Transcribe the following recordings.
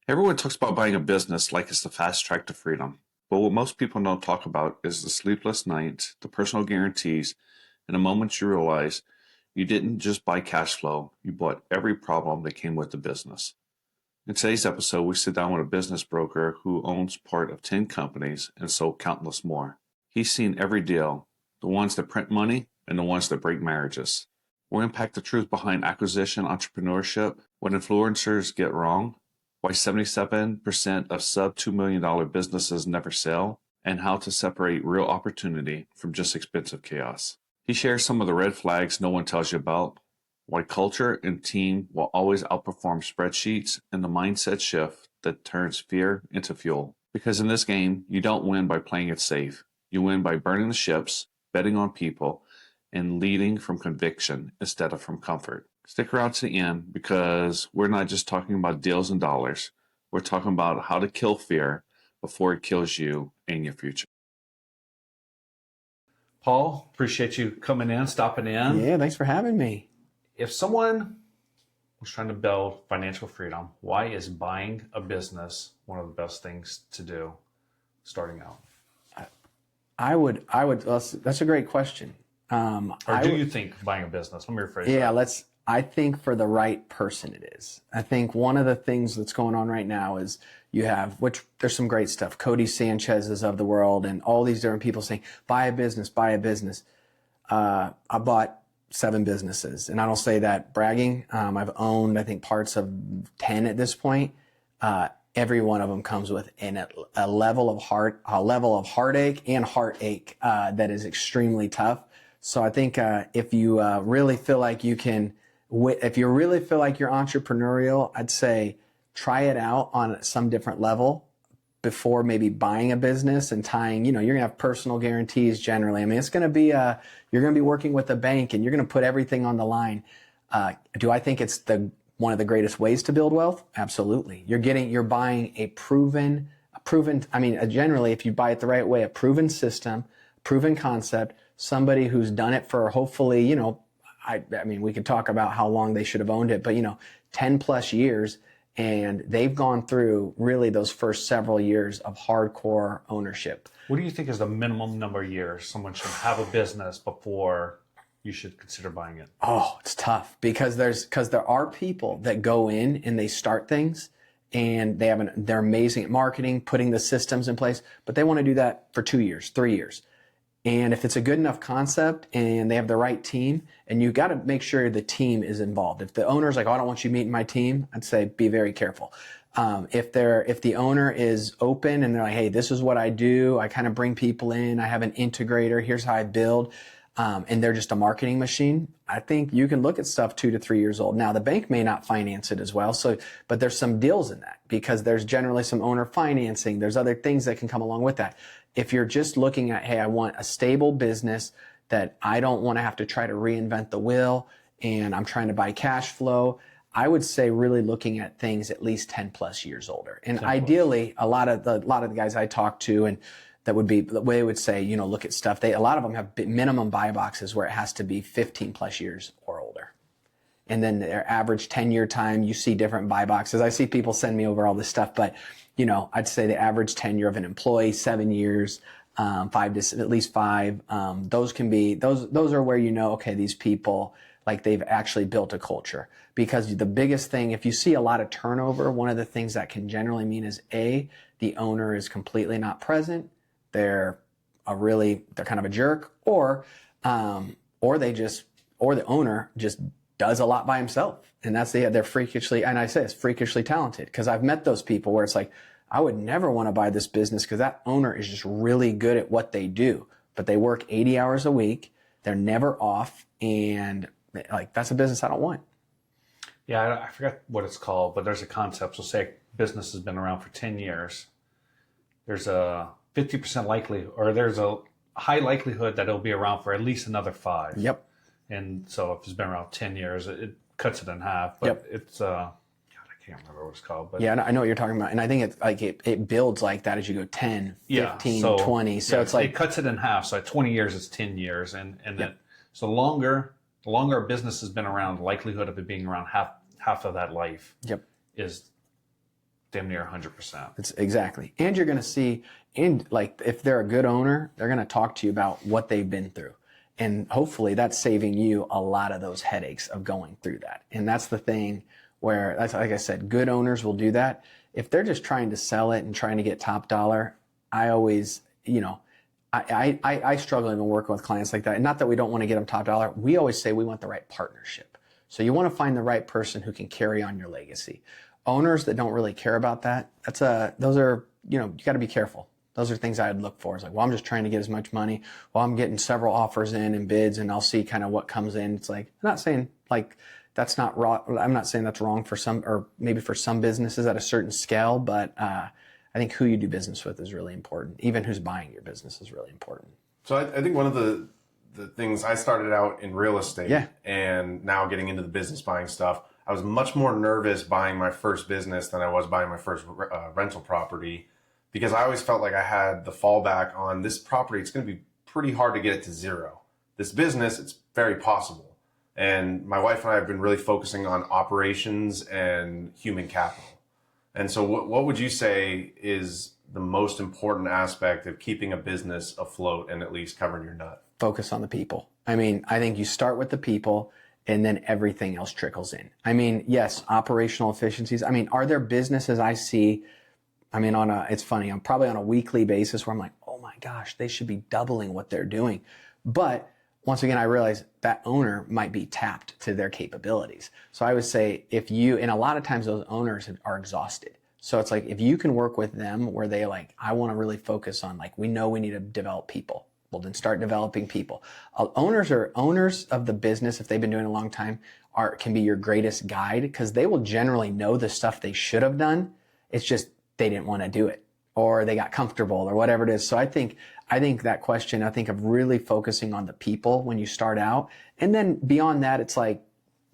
Everyone talks about buying a business like it's the fast track to freedom. But what most people don't talk about is the sleepless nights, the personal guarantees, and the moments you realize you didn't just buy cash flow, you bought every problem that came with the business. In today's episode, we sit down with a business broker who owns part of 10 companies and sold countless more. He's seen every deal, the ones that print money and the ones that break marriages. We'll unpack the truth behind acquisition entrepreneurship, what influencers get wrong, why 77% of sub $2 million businesses never sell, and how to separate real opportunity from just expensive chaos. He shares some of the red flags no one tells you about, why culture and team will always outperform spreadsheets, and the mindset shift that turns fear into fuel. Because in this game, you don't win by playing it safe. You win by burning the ships, betting on people, and leading from conviction instead of from comfort. Stick around to the end because we're not just talking about deals and dollars. We're talking about how to kill fear before it kills you and your future. Paul, appreciate you coming in, stopping in. Yeah, thanks for having me. If someone was trying to build financial freedom, why is buying a business one of the best things to do starting out? That's a great question. You think buying a business? Let me rephrase that. I think for the right person it is. I think one of the things that's going on right now is which there's some great stuff. Cody Sanchez's of the world and all these different people saying, buy a business, buy a business. I bought 7 businesses, and I don't say that bragging. I've owned, I think, parts of 10 at this point. Every one of them comes with a level of heartache and heartache that is extremely tough. So I think if you really feel like you're entrepreneurial, I'd say try it out on some different level before maybe buying a business and tying, you're going to have personal guarantees generally. I mean, it's going to be, you're going to be working with a bank and you're going to put everything on the line. Do I think it's one of the greatest ways to build wealth? Absolutely. You're buying generally, if you buy it the right way, a proven system, proven concept, somebody who's done it for hopefully, we could talk about how long they should have owned it, but 10 plus years. And they've gone through really those first several years of hardcore ownership. What do you think is the minimum number of years someone should have a business before you should consider buying it? Oh, it's tough because there are people that go in and they start things and they're amazing at marketing, putting the systems in place, but they want to do that for 2 years, 3 years. And if it's a good enough concept and they have the right team, and you got to make sure the team is involved. If the owner's like, oh, I don't want you meeting my team, I'd say be very careful. If the owner is open and they're like, hey, this is what I do, I kind of bring people in, I have an integrator, here's how I build, and they're just a marketing machine, I think you can look at stuff 2 to 3 years old. Now, the bank may not finance it as well, but there's some deals in that because there's generally some owner financing. There's other things that can come along with that. If you're just looking at, hey, I want a stable business that I don't want to have to try to reinvent the wheel and I'm trying to buy cash flow, I would say really looking at things at least 10 plus years older. And ideally, a lot of the guys I talk to, and that would be the way they would say, look at stuff. A lot of them have minimum buy boxes where it has to be 15 plus years or older. And then their average 10-year time, you see different buy boxes. I see people send me over all this stuff, but I'd say the average tenure of an employee, 7 years, 5 to at least 5. Those are where okay, these people, like they've actually built a culture. Because the biggest thing, if you see a lot of turnover, one of the things that can generally mean is the owner is completely not present. They're kind of a jerk, or the owner just does a lot by himself. And they're freakishly, and I say it's freakishly talented, because I've met those people where it's like, I would never want to buy this business because that owner is just really good at what they do, but they work 80 hours a week. They're never off. And that's a business I don't want. Yeah. I forgot what it's called, but there's a concept. So say business has been around for 10 years. There's a 50% likely, or there's a high likelihood that it'll be around for at least another 5. Yep. And so if it's been around 10 years, it cuts it in half, but it's, I can't remember what it's called, but yeah, I know what you're talking about. And I think it builds like that as you go 10, 15, 20. So it's like, it cuts it in half. So at 20 years, it's 10 years. And then, so the longer a business has been around, the likelihood of it being around half of that life is damn near 100%. It's exactly. And you're going to see, and like if they're a good owner, they're going to talk to you about what they've been through. And hopefully that's saving you a lot of those headaches of going through that. And that's the thing where, that's like I said, good owners will do that. If they're just trying to sell it and trying to get top dollar, I always, I struggle even working with clients like that. And not that we don't want to get them top dollar. We always say we want the right partnership. So you want to find the right person who can carry on your legacy. Owners that don't really care about that, those are, you got to be careful. Those are things I'd look for. It's like, well, I'm just trying to get as much money. Well, I'm getting several offers in and bids, and I'll see kind of what comes in. It's like, I'm not saying like that's not wrong. I'm not saying that's wrong for some, or maybe for some businesses at a certain scale, but I think who you do business with is really important. Even who's buying your business is really important. So I think one of the things, I started out in real estate and now getting into the business buying stuff, I was much more nervous buying my first business than I was buying my first rental property, because I always felt like I had the fallback on this property. It's going to be pretty hard to get it to zero. This business, it's very possible. And my wife and I have been really focusing on operations and human capital. And so what would you say is the most important aspect of keeping a business afloat and at least covering your nut? Focus on the people. I mean, I think you start with the people and then everything else trickles in. I mean, yes, operational efficiencies. I mean, are there businesses I see, it's funny, I'm probably on a weekly basis where I'm like, oh my gosh, they should be doubling what they're doing. But once again, I realize that owner might be tapped to their capabilities. So I would say and a lot of times those owners are exhausted. So it's like, if you can work with them where they like, I want to really focus on, like, we know we need to develop people. Well, then start developing people. Owners of the business, if they've been doing it a long time, can be your greatest guide, because they will generally know the stuff they should have done. It's just they didn't want to do it, or they got comfortable, or whatever it is. So I think that question, of really focusing on the people when you start out, and then beyond that, it's like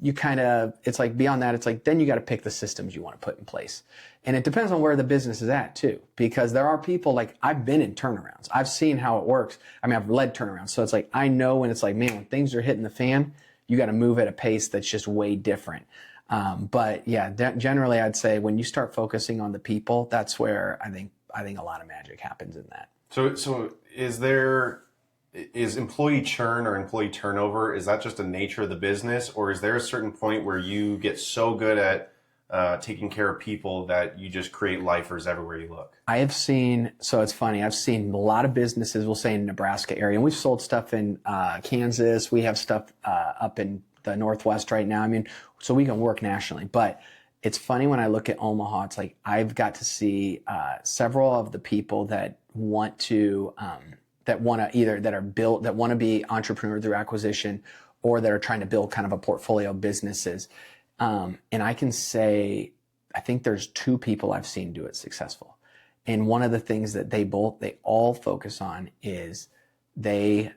then you got to pick the systems you want to put in place. And it depends on where the business is at too, because there are people, like, I've been in turnarounds. I've seen how it works. I mean, I've led turnarounds. So it's like, I know when it's like, man, when things are hitting the fan, you got to move at a pace that's just way different. But yeah, generally I'd say when you start focusing on the people, that's where I think a lot of magic happens in that. So is employee churn or employee turnover, is that just the nature of the business, or is there a certain point where you get so good at taking care of people that you just create lifers everywhere you look? So it's funny, I've seen a lot of businesses, we'll say in Nebraska area, and we've sold stuff in Kansas. We have stuff up in the Northwest right now. I mean, so we can work nationally, but it's funny when I look at Omaha, it's like I've got to see several of the people that want to be entrepreneur through acquisition, or that are trying to build kind of a portfolio of businesses. And I can say, I think there's two people I've seen do it successful. And one of the things that they all focus on is they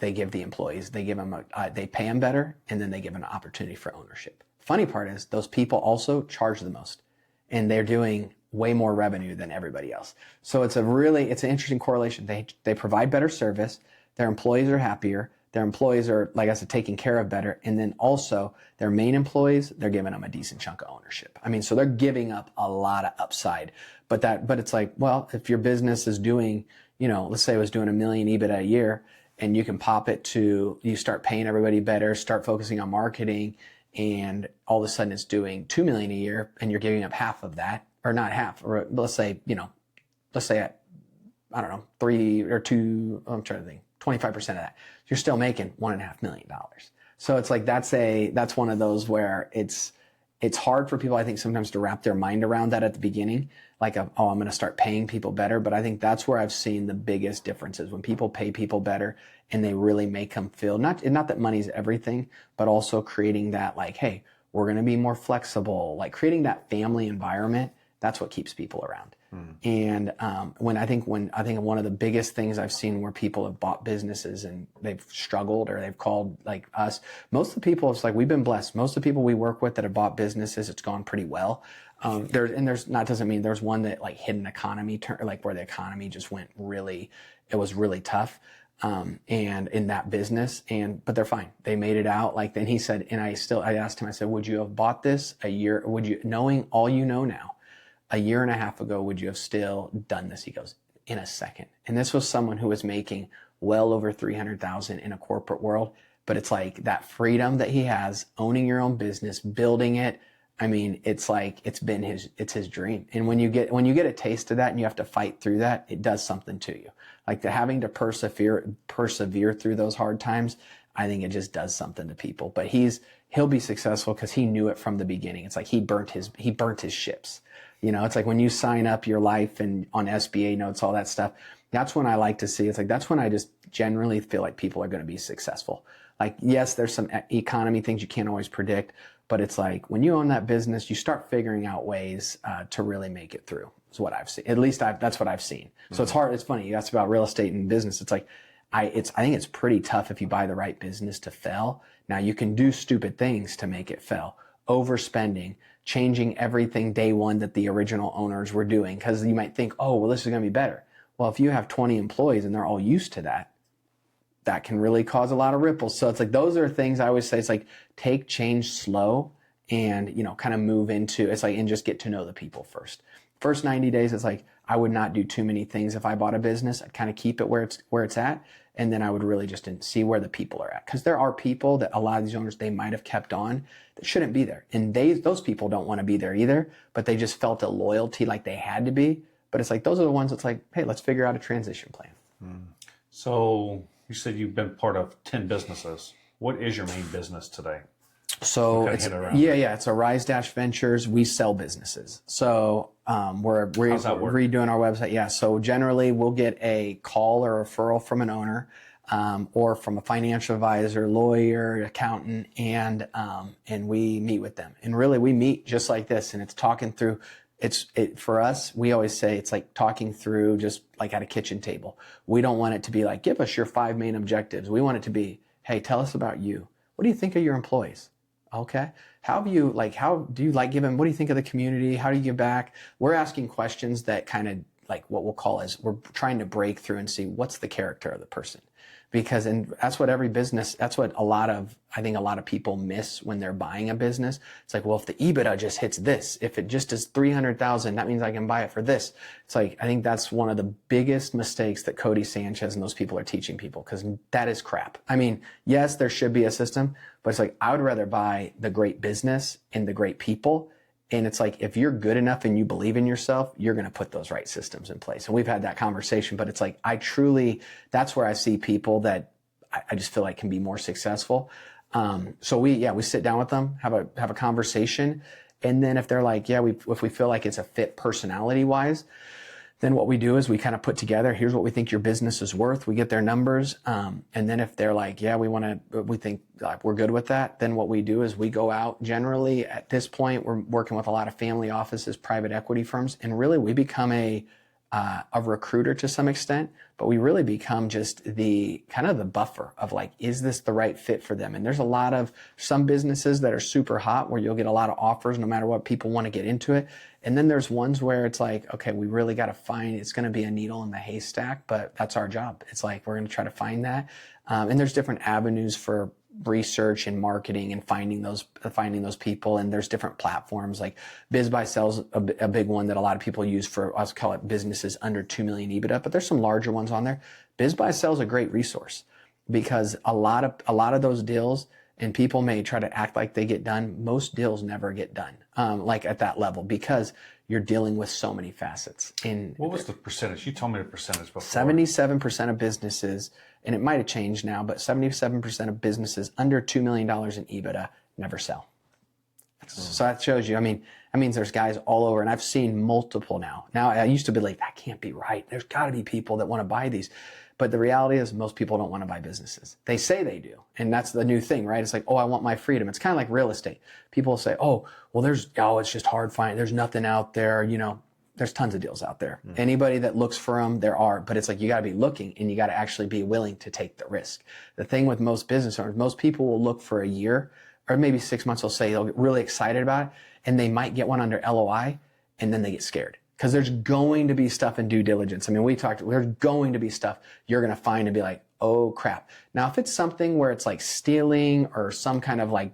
give the employees, they pay them better, and then they give them an opportunity for ownership. Funny part is those people also charge the most, and they're doing way more revenue than everybody else. So it's an interesting correlation. They provide better service, their employees are happier, their employees are, like I said, taken care of better, and then also their main employees, they're giving them a decent chunk of ownership. I mean, so they're giving up a lot of upside. But it's like, well, if your business is doing, let's say it was doing $1 million EBITDA a year, and you can pop it to, you start paying everybody better, start focusing on marketing, and all of a sudden it's doing $2 million a year, and you're giving up half of that, or not half, or let's say at, I don't know, 3 or 2, I'm trying to think, 25% of that. You're still making $1.5 million. So it's like, that's one of those where it's hard for people, I think, sometimes to wrap their mind around that at the beginning. Like, I'm going to start paying people better. But I think that's where I've seen the biggest differences, when people pay people better and they really make them feel, not that money's everything, but also creating that, like, hey, we're going to be more flexible, like creating that family environment. That's what keeps people around. And I think one of the biggest things I've seen where people have bought businesses and they've struggled, or they've called, like us, most of the people, it's like, we've been blessed. Most of the people we work with that have bought businesses, it's gone pretty well. Doesn't mean there's one that, like, hit an economy like where the economy just it was really tough. And in that business, but they're fine. They made it out. Like, then he said, and I asked him, I said, would you have bought this knowing all you know now, a year and a half ago, would you have still done this? He goes, in a second. And this was someone who was making well over 300,000 in a corporate world. But it's like that freedom that he has, owning your own business, building it. I mean, it's like, it's his dream. And when you get a taste of that and you have to fight through that, it does something to you. Like having to persevere through those hard times, I think it just does something to people. But he'll be successful because he knew it from the beginning. It's like he burnt his ships. You know, it's like when you sign up your life and on SBA notes, all that stuff, that's when I like to see, it's like, that's when I just generally feel like people are going to be successful. Like, yes, there's some economy things you can't always predict, but it's like when you own that business, you start figuring out ways to really make it through. Is what I've seen. At least that's what I've seen. So it's hard. It's funny. You asked about real estate and business. It's like, I think it's pretty tough if you buy the right business to fail. Now you can do stupid things to make it fail. Overspending, changing everything day one that the original owners were doing. Cause you might think, oh, well, this is going to be better. Well, if you have 20 employees and they're all used to that, that can really cause a lot of ripples. So it's like, those are things I always say, it's like, take change slow and, you know, kind of move into, it's like, and just get to know the people first. First 90 days, it's like, I would not do too many things if I bought a business. I'd kind of keep it where it's at. And then I would really just see where the people are at. Cause there are people that a lot of these owners, they might have kept on that shouldn't be there. And those people don't want to be there either, but they just felt a loyalty like they had to be. But it's like, those are the ones that's like, hey, let's figure out a transition plan. So you said you've been part of 10 businesses. What is your main business today? So it's a Rise Dash Ventures. We sell businesses. So we're redoing our website. Yeah. So generally we'll get a call or referral from an owner, or from a financial advisor, lawyer, accountant, and we meet with them. And really we meet just like this, and it's talking through. For us, we always say it's like talking through just like at a kitchen table. We don't want it to be like, give us your 5 main objectives. We want it to be, hey, tell us about you. What do you think of your employees? Okay. How do you like giving, what do you think of the community? How do you give back? We're asking questions that kind of like what we'll call is we're trying to break through and see what's the character of the person. Because, and that's what every business, that's what I think a lot of people miss when they're buying a business. It's like, well, if the EBITDA just hits this, if it just is 300,000, that means I can buy it for this. It's like, I think that's one of the biggest mistakes that Cody Sanchez and those people are teaching people, because that is crap. I mean, yes, there should be a system, but it's like, I would rather buy the great business and the great people. And it's like, if you're good enough and you believe in yourself, you're going to put those right systems in place. And we've had that conversation, but it's like, that's where I see people that I just feel like can be more successful. So we sit down with them, have a conversation. And then if they're like, if we feel like it's a fit personality wise, then what we do is we kind of put together, here's what we think your business is worth. We get their numbers. And then if they're like, we think like we're good with that, then what we do is we go out. Generally at this point, we're working with a lot of family offices, private equity firms, and really we become a recruiter to some extent, but we really become just the kind of the buffer of like, is this the right fit for them? And there's some businesses that are super hot where you'll get a lot of offers no matter what, people want to get into it. And then there's ones where it's like, okay, we really got to find, it's going to be a needle in the haystack, but that's our job. It's like, we're going to try to find that. And there's different avenues for research and marketing and finding those people. And there's different platforms like BizBuySell's a big one that a lot of people use for, let's call it businesses under 2 million EBITDA, but there's some larger ones on there. BizBuySell is a great resource because a lot of those deals, and people may try to act like they get done. Most deals never get done, like at that level, because you're dealing with so many facets. What was the percentage? You told me the percentage before. 77% of businesses, and it might have changed now, but 77% of businesses under $2 million in EBITDA never sell. So that shows you, I mean, that means there's guys all over, and I've seen multiple now. Now, I used to be like, that can't be right. There's got to be people that want to buy these. But the reality is most people don't want to buy businesses. They say they do. And that's the new thing, right? It's like, oh, I want my freedom. It's kind of like real estate. People say, oh, well, it's just hard finding. There's nothing out there. You know, there's tons of deals out there. Mm-hmm. Anybody that looks for them, there are. But it's like, you got to be looking and you got to actually be willing to take the risk. The thing with most business owners, most people will look for a year or maybe 6 months. They'll say they'll get really excited about it and they might get one under LOI and then they get scared. Because there's going to be stuff in due diligence. I mean, there's going to be stuff you're going to find and be like, oh crap. Now, if it's something where it's like stealing or some kind of like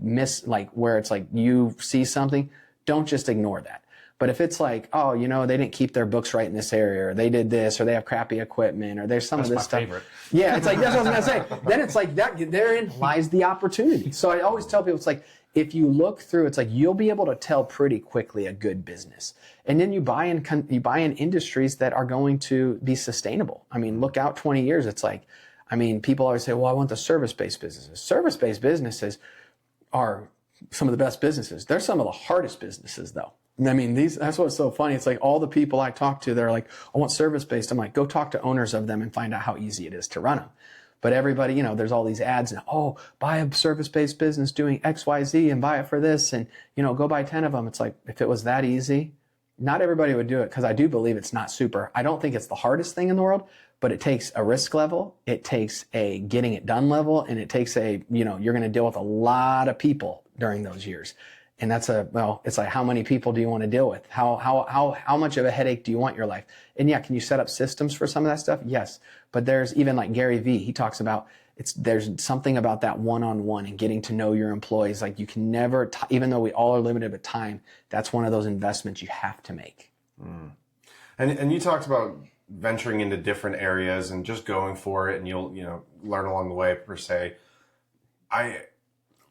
where it's like you see something, don't just ignore that. But if it's like, oh, they didn't keep their books right in this area, or they did this, or they have crappy equipment, or there's some of this stuff. Favorite. Yeah, it's like, that's what I was going to say. Then it's like that, therein lies the opportunity. So I always tell people, it's like, if you look through, it's like you'll be able to tell pretty quickly a good business. And then you buy in industries that are going to be sustainable. I mean, look out 20 years. It's like, people always say, well, I want the service-based businesses. Service-based businesses are some of the best businesses. They're some of the hardest businesses, though. That's what's so funny. It's like all the people I talk to, they're like, I want service-based. I'm like, go talk to owners of them and find out how easy it is to run them. But everybody, there's all these ads and, buy a service-based business doing X, Y, Z and buy it for this and, go buy 10 of them. It's like, if it was that easy, not everybody would do it, because I do believe it's not super. I don't think it's the hardest thing in the world, but it takes a risk level, it takes a getting it done level, and it takes you're going to deal with a lot of people during those years. And that's it's like, how many people do you want to deal with? How much of a headache do you want in your life? And yeah, can you set up systems for some of that stuff? Yes. But there's even like Gary Vee, he talks about there's something about that one-on-one and getting to know your employees. Like you can never, even though we all are limited with time, that's one of those investments you have to make. Mm. And you talked about venturing into different areas and just going for it, and you'll learn along the way per se.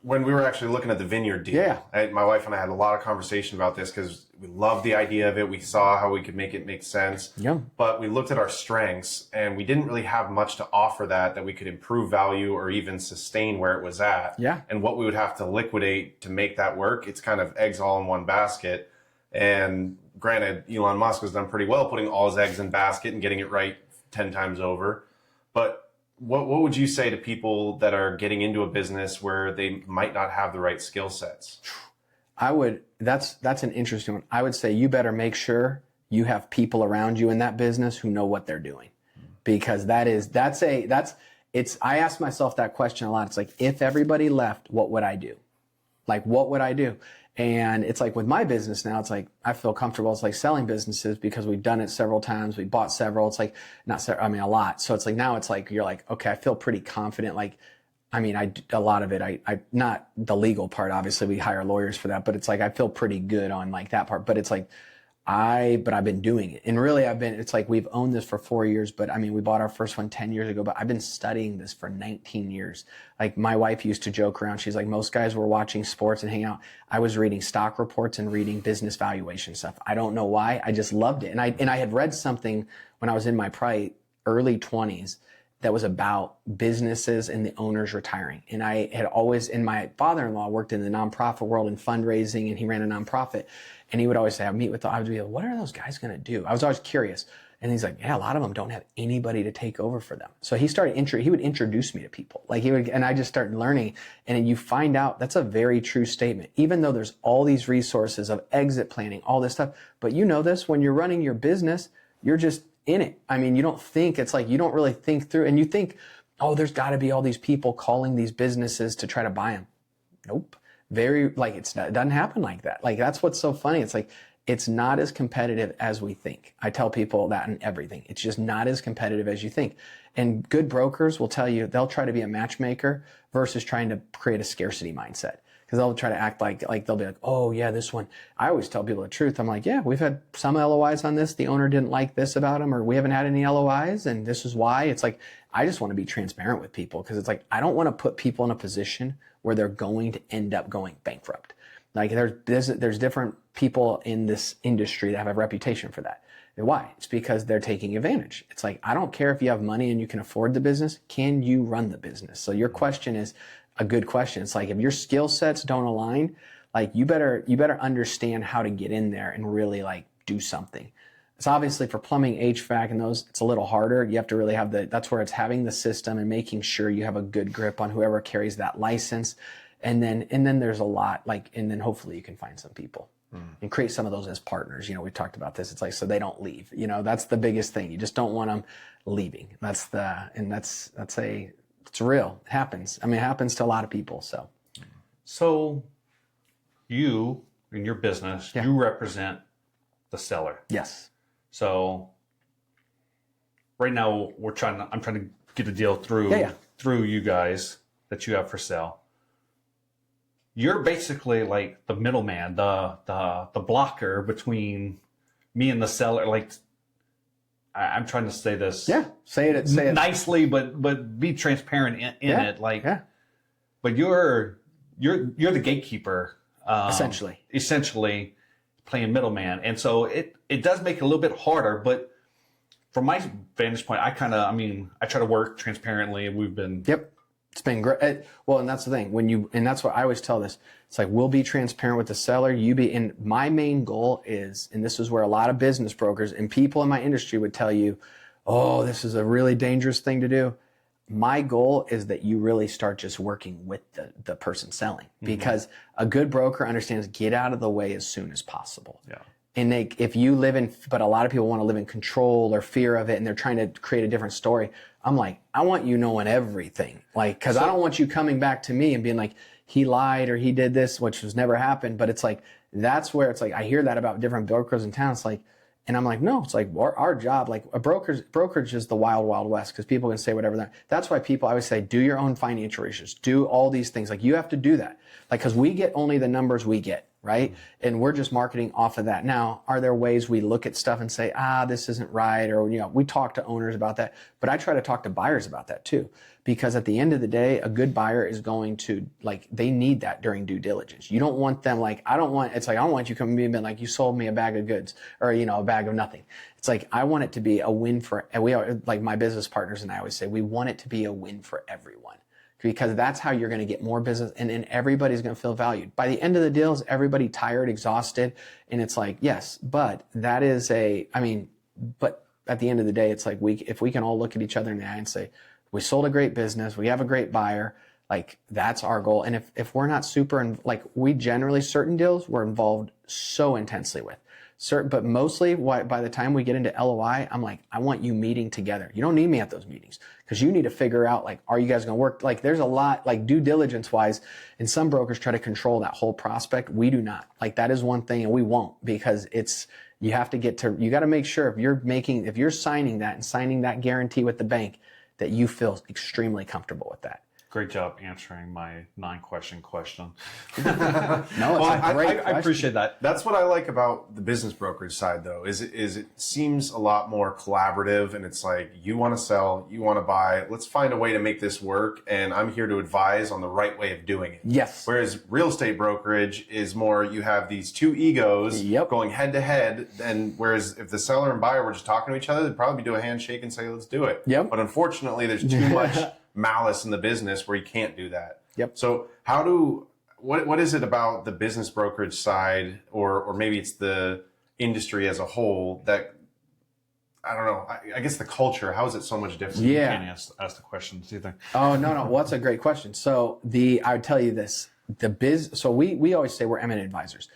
When we were actually looking at the vineyard deal, my wife and I had a lot of conversation about this because we loved the idea of it. We saw how we could make it make sense. Yeah. But we looked at our strengths and we didn't really have much to offer that we could improve value or even sustain where it was at. Yeah. And what we would have to liquidate to make that work. It's kind of eggs all in one basket. And granted, Elon Musk has done pretty well putting all his eggs in basket and getting it right 10 times over. But what would you say to people that are getting into a business where they might not have the right skill sets? That's an interesting one. I would say you better make sure you have people around you in that business who know what they're doing. Because I ask myself that question a lot. It's like, if everybody left, what would I do? Like, what would I do? And it's like with my business now, it's like I feel comfortable. It's like selling businesses because we've done it several times. We bought several. It's like a lot. So it's like now it's like you're like, okay, I feel pretty confident. Like, a lot of it, I not the legal part. Obviously, we hire lawyers for that. But it's like I feel pretty good on like that part. But it's like but I've been doing it. And really it's like we've owned this for 4 years, but we bought our first one 10 years ago, but I've been studying this for 19 years. Like my wife used to joke around. She's like, most guys were watching sports and hanging out. I was reading stock reports and reading business valuation stuff. I don't know why. I just loved it. And I had read something when I was in my probably early 20s that was about businesses and the owners retiring. And I had always, and my father-in-law worked in the nonprofit world in fundraising, and he ran a nonprofit. And he would always say, I would be like, what are those guys going to do? I was always curious. And he's like, yeah, a lot of them don't have anybody to take over for them. So he would introduce me to people. And I just started learning. And you find out that's a very true statement. Even though there's all these resources of exit planning, all this stuff. But you know this, when you're running your business, you're just in it. You don't think, it's like you don't really think through, and you think, oh, there's got to be all these people calling these businesses to try to buy them. Nope. It doesn't happen like that. Like, that's what's so funny. It's like, it's not as competitive as we think. I tell people that in everything. It's just not as competitive as you think. And good brokers will tell you, they'll try to be a matchmaker versus trying to create a scarcity mindset. Because they'll try to act like they'll be like, oh yeah, this one. I always tell people the truth. I'm like, yeah, we've had some LOIs on this. The owner didn't like this about him, or we haven't had any LOIs, and this is why. It's like, I just want to be transparent with people, because it's like, I don't want to put people in a position where they're going to end up going bankrupt. Like there's different people in this industry that have a reputation for that. And why? It's because they're taking advantage. It's like, I don't care if you have money and you can afford the business. Can you run the business? So your question is a good question. It's like, if your skill sets don't align, like you better understand how to get in there and really like do something. It's obviously for plumbing, HVAC, and those, it's a little harder. You have to really have that's where it's having the system and making sure you have a good grip on whoever carries that license. And then there's a lot, and then hopefully you can find some people and create some of those as partners. We've talked about this. It's like, so they don't leave, that's the biggest thing. You just don't want them leaving. It's real. It happens. It happens to a lot of people. So you, in your business, you represent the seller. Yes. So right now I'm trying to get a deal through you guys that you have for sale. you're basically like the middleman, the blocker between me and the seller. Like, I'm trying to say this. Yeah, say it nicely, but be transparent in it. Like, but you're the gatekeeper, essentially playing middleman, and so it does make it a little bit harder. But from my vantage point, I try to work transparently. We've been It's been great. Well, and that's the thing and that's what I always tell this. It's like, we'll be transparent with the seller. And my main goal is, and this is where a lot of business brokers and people in my industry would tell you, oh, this is a really dangerous thing to do. My goal is that you really start just working with the person selling, because a good broker understands get out of the way as soon as possible. Yeah. And if you but a lot of people want to live in control or fear of it, and they're trying to create a different story. I'm like, I want you knowing everything. Like, cause I don't want you coming back to me and being like, he lied or he did this, which has never happened. But it's like, that's where it's like, I hear that about different brokers in town. It's like, and I'm like, no, it's like our job, like a brokerage is the wild, wild west, because people can say whatever. That's why people, I always say, do your own financial research, do all these things. Like, you have to do that. Like, cause we get only the numbers we get. Right? And we're just marketing off of that. Now, are there ways we look at stuff and say, this isn't right? Or, we talk to owners about that, but I try to talk to buyers about that too, because at the end of the day, a good buyer is going to, like, they need that during due diligence. You don't want them like, I don't want you coming to me and being like, you sold me a bag of goods or, a bag of nothing. It's like, I want it to be a win and we are, like, my business partners and I always say, we want it to be a win for everyone. Because that's how you're going to get more business, and everybody's going to feel valued. By the end of the deal, is everybody tired, exhausted? And it's like, yes, but that is but at the end of the day, it's like, if we can all look at each other in the eye and say, we sold a great business, we have a great buyer, like, that's our goal. And if we're not we generally, certain deals we're involved so intensely with. But mostly by the time we get into LOI, I'm like, I want you meeting together. You don't need me at those meetings, because you need to figure out, like, are you guys going to work? Like, there's a lot, like, due diligence wise, and some brokers try to control that whole prospect. We do not. Like, that is one thing, and we won't, because you got to make sure if you're signing that and signing that guarantee with the bank, that you feel extremely comfortable with that. Great job answering my 9-question question. No, it's a great question. I appreciate that. That's what I like about the business brokerage side, though, is it seems a lot more collaborative, and it's like, you want to sell, you want to buy, let's find a way to make this work, and I'm here to advise on the right way of doing it. Yes. Whereas real estate brokerage is more, you have these two egos going head to head, and whereas if the seller and buyer were just talking to each other, they'd probably do a handshake and say, let's do it. Yep. But unfortunately, there's too much malice in the business where you can't do that. Yep. So what is it about the business brokerage side, or maybe it's the industry as a whole, that, I don't know, I guess the culture, how is it so much different? Yeah. You can't ask the questions either. Oh, no. Well, that's a great question. So I would tell you this, so we always say we're eminent advisors.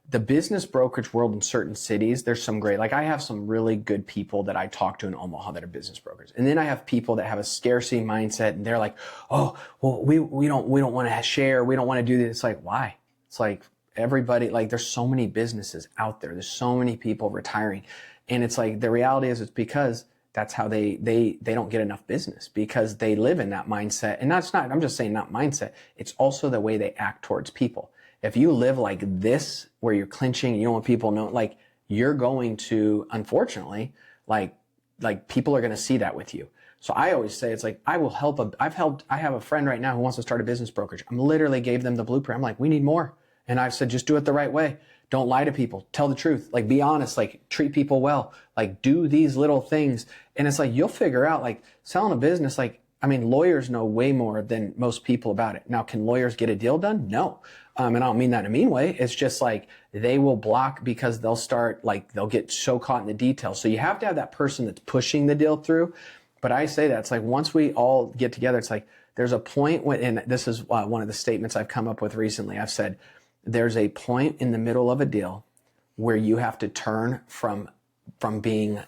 The business brokerage world in certain cities, there's some great, like, I have some really good people that I talk to in Omaha that are business brokers. And then I have people that have a scarcity mindset, and they're like, oh, well, we don't want to share. We don't want to do this. It's like, why? It's like, everybody, like, there's so many businesses out there. There's so many people retiring. And it's like, the reality is, it's because that's how they don't get enough business, because they live in that mindset. And I'm just saying not mindset. It's also the way they act towards people. If you live like this, where you're clinching, and you don't want people to know, like, you're going to, unfortunately, like people are going to see that with you. So I always say, it's like, I have a friend right now who wants to start a business brokerage. I'm literally gave them the blueprint. I'm like, we need more. And I've said, just do it the right way. Don't lie to people. Tell the truth. Like, be honest. Like, treat people well. Like, do these little things. And it's like, you'll figure out, like, selling a business, like, lawyers know way more than most people about it. Now, can lawyers get a deal done? No. And I don't mean that in a mean way. It's just like, they will block, because they'll get so caught in the details. So you have to have that person that's pushing the deal through. But I say that, it's like, once we all get together, it's like, there's a point when, and this is one of the statements I've come up with recently. I've said, there's a point in the middle of a deal where you have to turn from being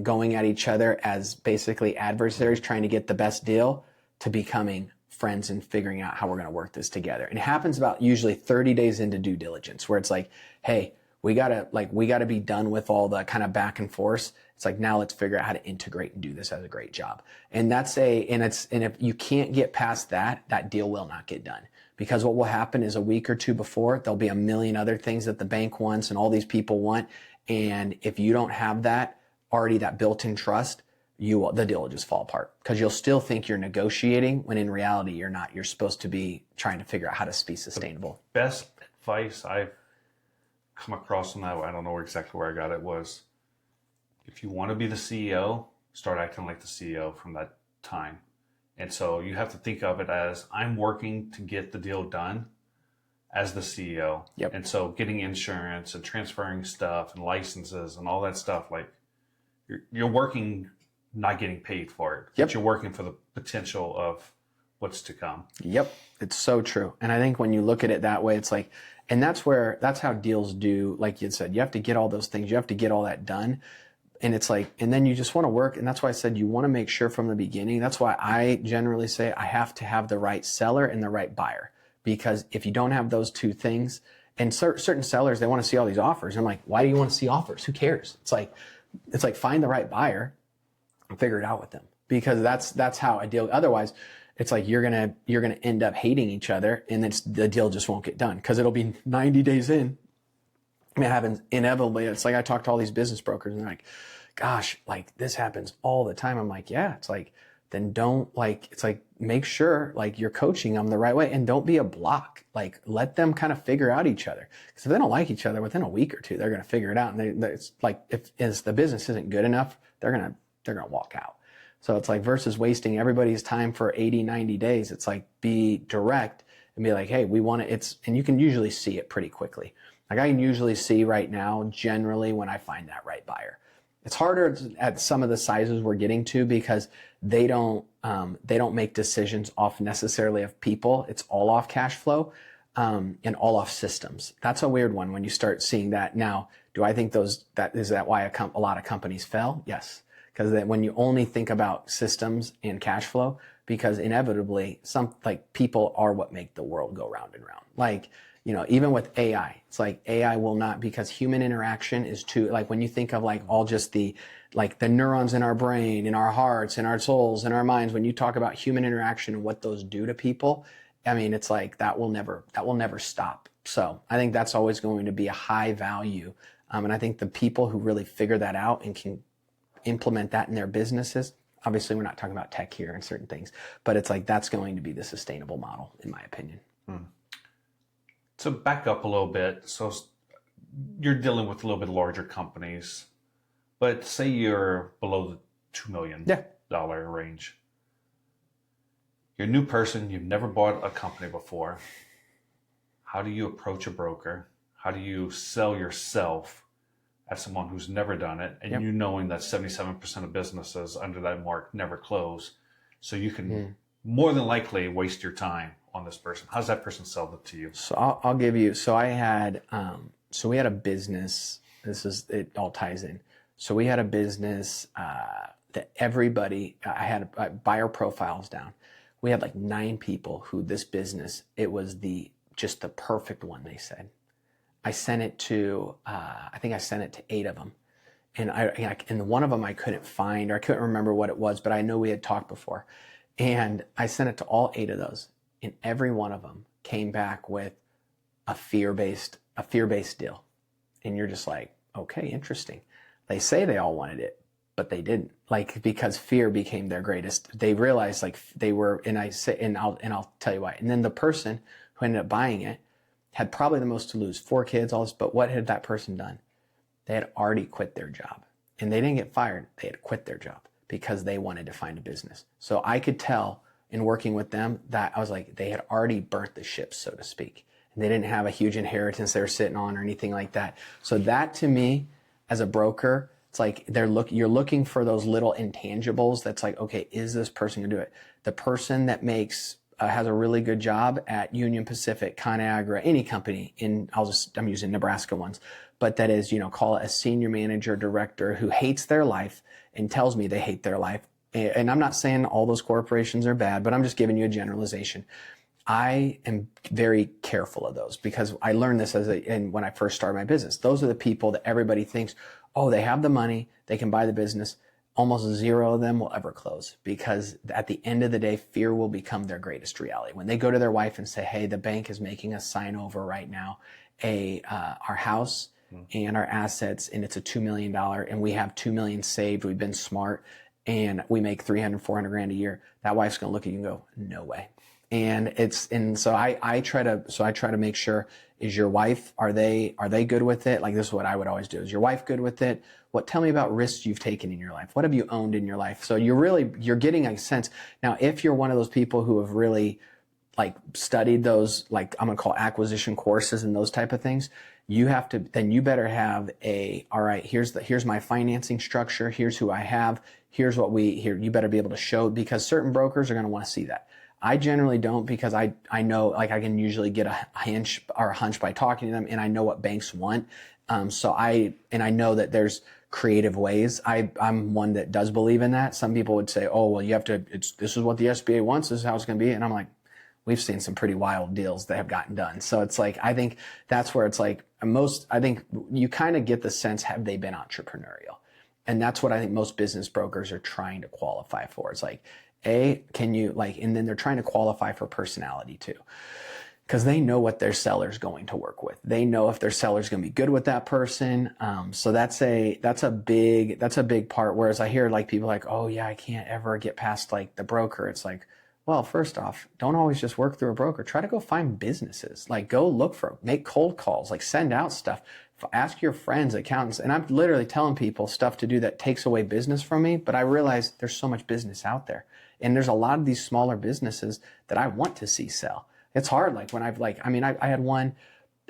going at each other as basically adversaries trying to get the best deal, to becoming friends and figuring out how we're going to work this together. And it happens about usually 30 days into due diligence, where it's like, hey, we gotta be done with all the kind of back and forth. It's like, now let's figure out how to integrate and do this as a great job. And if you can't get past that, that deal will not get done. because what will happen is a week or two before, there'll be a million other things that the bank wants and all these people want. And if you don't have that already, that built-in trust, the deal will just fall apart, because you'll still think you're negotiating when in reality you're not. You're supposed to be trying to figure out how to be sustainable. The best advice I've come across on that, I don't know exactly where I got it, was if you want to be the CEO, start acting like the CEO from that time. And so you have to think of it as, I'm working to get the deal done as the CEO. Yep. And so getting insurance and transferring stuff and licenses and all that stuff, like you're working, not getting paid for it. Yep. But you're working for the potential of what's to come. Yep. It's so true. And I think when you look at it that way, it's like, and that's how deals do, like you said, you have to get all those things, you have to get all that done. And it's like, and then you just want to work. And that's why I said you want to make sure from the beginning. That's why I generally say I have to have the right seller and the right buyer. Because if you don't have those two things, and certain sellers, they want to see all these offers. I'm like, why do you want to see offers? Who cares? It's like find the right buyer and figure it out with them. Because that's how I deal. Otherwise, it's like you're gonna end up hating each other, and then the deal just won't get done, because it'll be 90 days in. I mean, it happens inevitably. It's like I talk to all these business brokers, and they're like, gosh, like this happens all the time. I'm like, yeah. It's like, then don't, like, it's like, make sure like you're coaching them the right way, and don't be a block. Like, let them kind of figure out each other. Because if they don't like each other, within a week or two, they're going to figure it out. And it's like, if the business isn't good enough, they're going to walk out. So it's like, versus wasting everybody's time for 80, 90 days. It's like, be direct and be like, hey, we want to, and you can usually see it pretty quickly. Like I can usually see right now, generally, when I find that right buyer. It's harder at some of the sizes we're getting to, because they don't make decisions off necessarily of people. It's all off cash flow, and all off systems. That's a weird one when you start seeing that. Now, do I think is that why a lot of companies fail? Yes. Because when you only think about systems and cash flow, because inevitably people are what make the world go round and round. Like, even with AI, it's like AI will not, because human interaction is too, like when you think of like all just the neurons in our brain, in our hearts, in our souls, in our minds, when you talk about human interaction and what those do to people, I mean, it's like that will never stop. So I think that's always going to be a high value. And I think the people who really figure that out and can implement that in their businesses, obviously we're not talking about tech here and certain things, but it's like, that's going to be the sustainable model, in my opinion. So back up a little bit. So you're dealing with a little bit larger companies, but say you're below the $2 million range. You're a new person. You've never bought a company before. How do you approach a broker? How do you sell yourself as someone who's never done it? And you knowing that 77% of businesses under that mark never close. So you can more than likely waste your time on this person. How's that person sell it to you? So I'll give you, so I had, so we had a business, it all ties in. So we had a business that everybody, I had buyer profiles down. We had like 9 people who this business, it was just the perfect one, they said. I sent it to, I think I sent it to 8 of them. And one of them I couldn't find, or I couldn't remember what it was, but I know we had talked before. And I sent it to all 8 of those. And every one of them came back with a fear-based deal. And you're just like, okay, interesting. They say they all wanted it, but they didn't. Like, because fear became their greatest. They realized like they were, and I'll tell you why. And then the person who ended up buying it had probably the most to lose, 4 kids, all this, but what had that person done? They had already quit their job. And they didn't get fired. They had quit their job because they wanted to find a business. So I could tell in working with them that I was like, they had already burnt the ships, so to speak. And they didn't have a huge inheritance they were sitting on or anything like that. So that, to me, as a broker, it's like you're looking for those little intangibles. That's like, okay, is this person gonna do it? The person that has a really good job at Union Pacific, ConAgra, any company I'm using Nebraska ones, but that is, call it a senior manager, director who hates their life and tells me they hate their life. And I'm not saying all those corporations are bad, but I'm just giving you a generalization. I am very careful of those, because I learned this when I first started my business. Those are the people that everybody thinks, oh, they have the money, they can buy the business. almost zero of them will ever close, because at the end of the day, fear will become their greatest reality. When they go to their wife and say, hey, the bank is making us sign over right now our house and our assets, and it's a $2 million, and we have $2 million saved, we've been smart, and we make 300, 400 grand a year, that wife's going to look at you and go, no way. And so I try to make sure, is your wife, are they good with it? Like, this is what I would always do. Is your wife good with it? Tell me about risks you've taken in your life. What have you owned in your life? So you're getting a sense. Now, if you're one of those people who have really like studied those, like I'm going to call acquisition courses and those type of things, you better have all right, here's my financing structure. Here's who I have. Here's what you better be able to show, because certain brokers are going to want to see that. I generally don't, because I know, like, I can usually get a hunch by talking to them, and I know what banks want. So I know that there's creative ways. I'm one that does believe in that. Some people would say, oh, well, this is what the SBA wants, this is how it's going to be. And I'm like, we've seen some pretty wild deals that have gotten done. So it's like, I think that's where it's like I think you kind of get the sense, have they been entrepreneurial? And that's what I think most business brokers are trying to qualify for. It's like, can you and then they're trying to qualify for personality too, because they know what their seller's going to work with. They know if their seller's going to be good with that person. So that's a big part. Whereas I hear like people like, oh yeah, I can't ever get past like the broker. It's like, well, first off, don't always just work through a broker. Try to go find businesses, like go make cold calls, like send out stuff, ask your friends, accountants. And I'm literally telling people stuff to do that takes away business from me. But I realize there's so much business out there. And there's a lot of these smaller businesses that I want to see sell. It's hard. Like when I had one,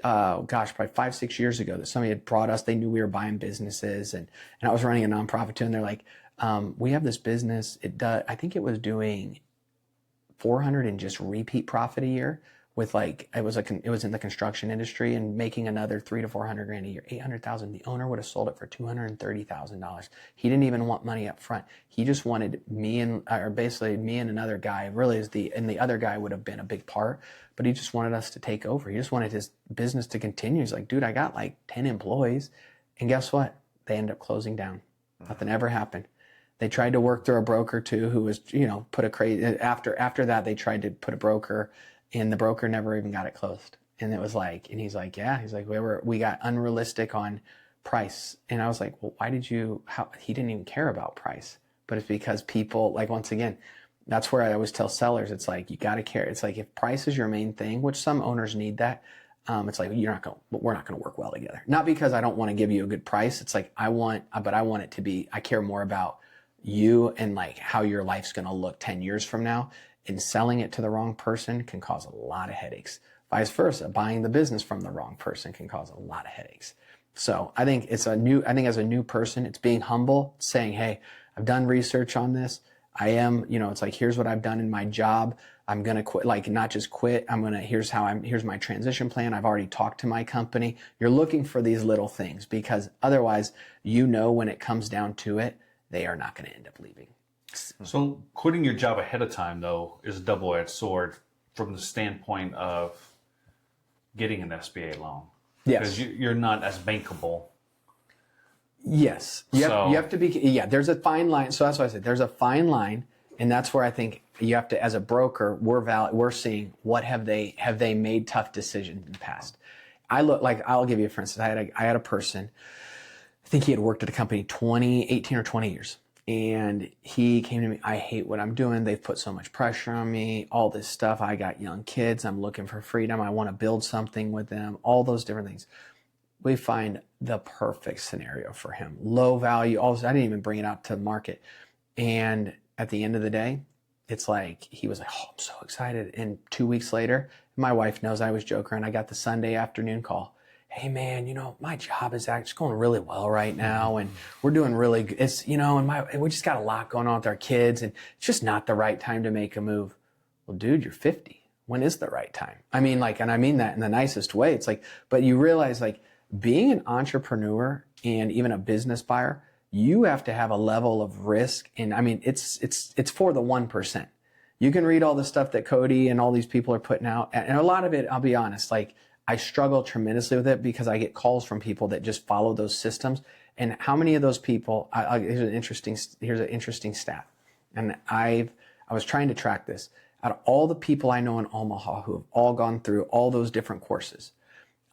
probably 5-6 years ago, that somebody had brought us, they knew we were buying businesses, and I was running a nonprofit too. And they're like, we have this business. I think it was doing 400 in just repeat profit a year, with like, it was in the construction industry, and making another 300 to 400 grand a year, 800,000. The owner would have sold it for $230,000. He didn't even want money up front. He just wanted me and another guy, really, and the other guy would have been a big part, but he just wanted us to take over. He just wanted his business to continue. He's like, dude, I got like 10 employees. And guess what? They ended up closing down. Nothing ever happened. They tried to work through a broker too, who was, after that, they tried to put a broker, and the broker never even got it closed. And it was like, and he's like, we got unrealistic on price. And I was like, well, he didn't even care about price. But it's because people, like, once again, that's where I always tell sellers, it's like, you got to care. It's like, if price is your main thing, which some owners need that, it's like, we're not going to work well together. Not because I don't want to give you a good price. It's like, I want it to be, I care more about you and like how your life's going to look 10 years from now. And selling it to the wrong person can cause a lot of headaches. Vice versa, buying the business from the wrong person can cause a lot of headaches. So I think as a new person, it's being humble, saying, hey, I've done research on this. It's like, here's what I've done in my job. I'm going to quit, like, not just quit. Here's my transition plan. I've already talked to my company. You're looking for these little things, because otherwise, when it comes down to it, they are not going to end up leaving. So quitting your job ahead of time, though, is a double-edged sword from the standpoint of getting an SBA loan. Yes. Because you're not as bankable. Yes. You have to be, there's a fine line. So that's why I said there's a fine line. And that's where I think you have to, as a broker, we're seeing what have they made tough decisions in the past. I'll give you, for instance, I had a person, I think he had worked at a company 18 or 20 years. And he came to me, I hate what I'm doing. They've put so much pressure on me, all this stuff. I got young kids. I'm looking for freedom. I want to build something with them, all those different things. We find the perfect scenario for him. Low value. I didn't even bring it out to market. And at the end of the day, it's like, he was like, oh, I'm so excited. And 2 weeks later, my wife knows I was joking around. I got the Sunday afternoon call. Hey man, my job is actually going really well right now, and we're doing really good. It's, and we just got a lot going on with our kids, and it's just not the right time to make a move. Well, dude, you're 50. When is the right time? And I mean that in the nicest way. It's like, but you realize, like, being an entrepreneur and even a business buyer, you have to have a level of risk. And it's for the 1%. You can read all the stuff that Cody and all these people are putting out. And a lot of it, I'll be honest, like, I struggle tremendously with it, because I get calls from people that just follow those systems, And how many of those people, here's an interesting stat. And I was trying to track this. Out of all the people I know in Omaha who have all gone through all those different courses,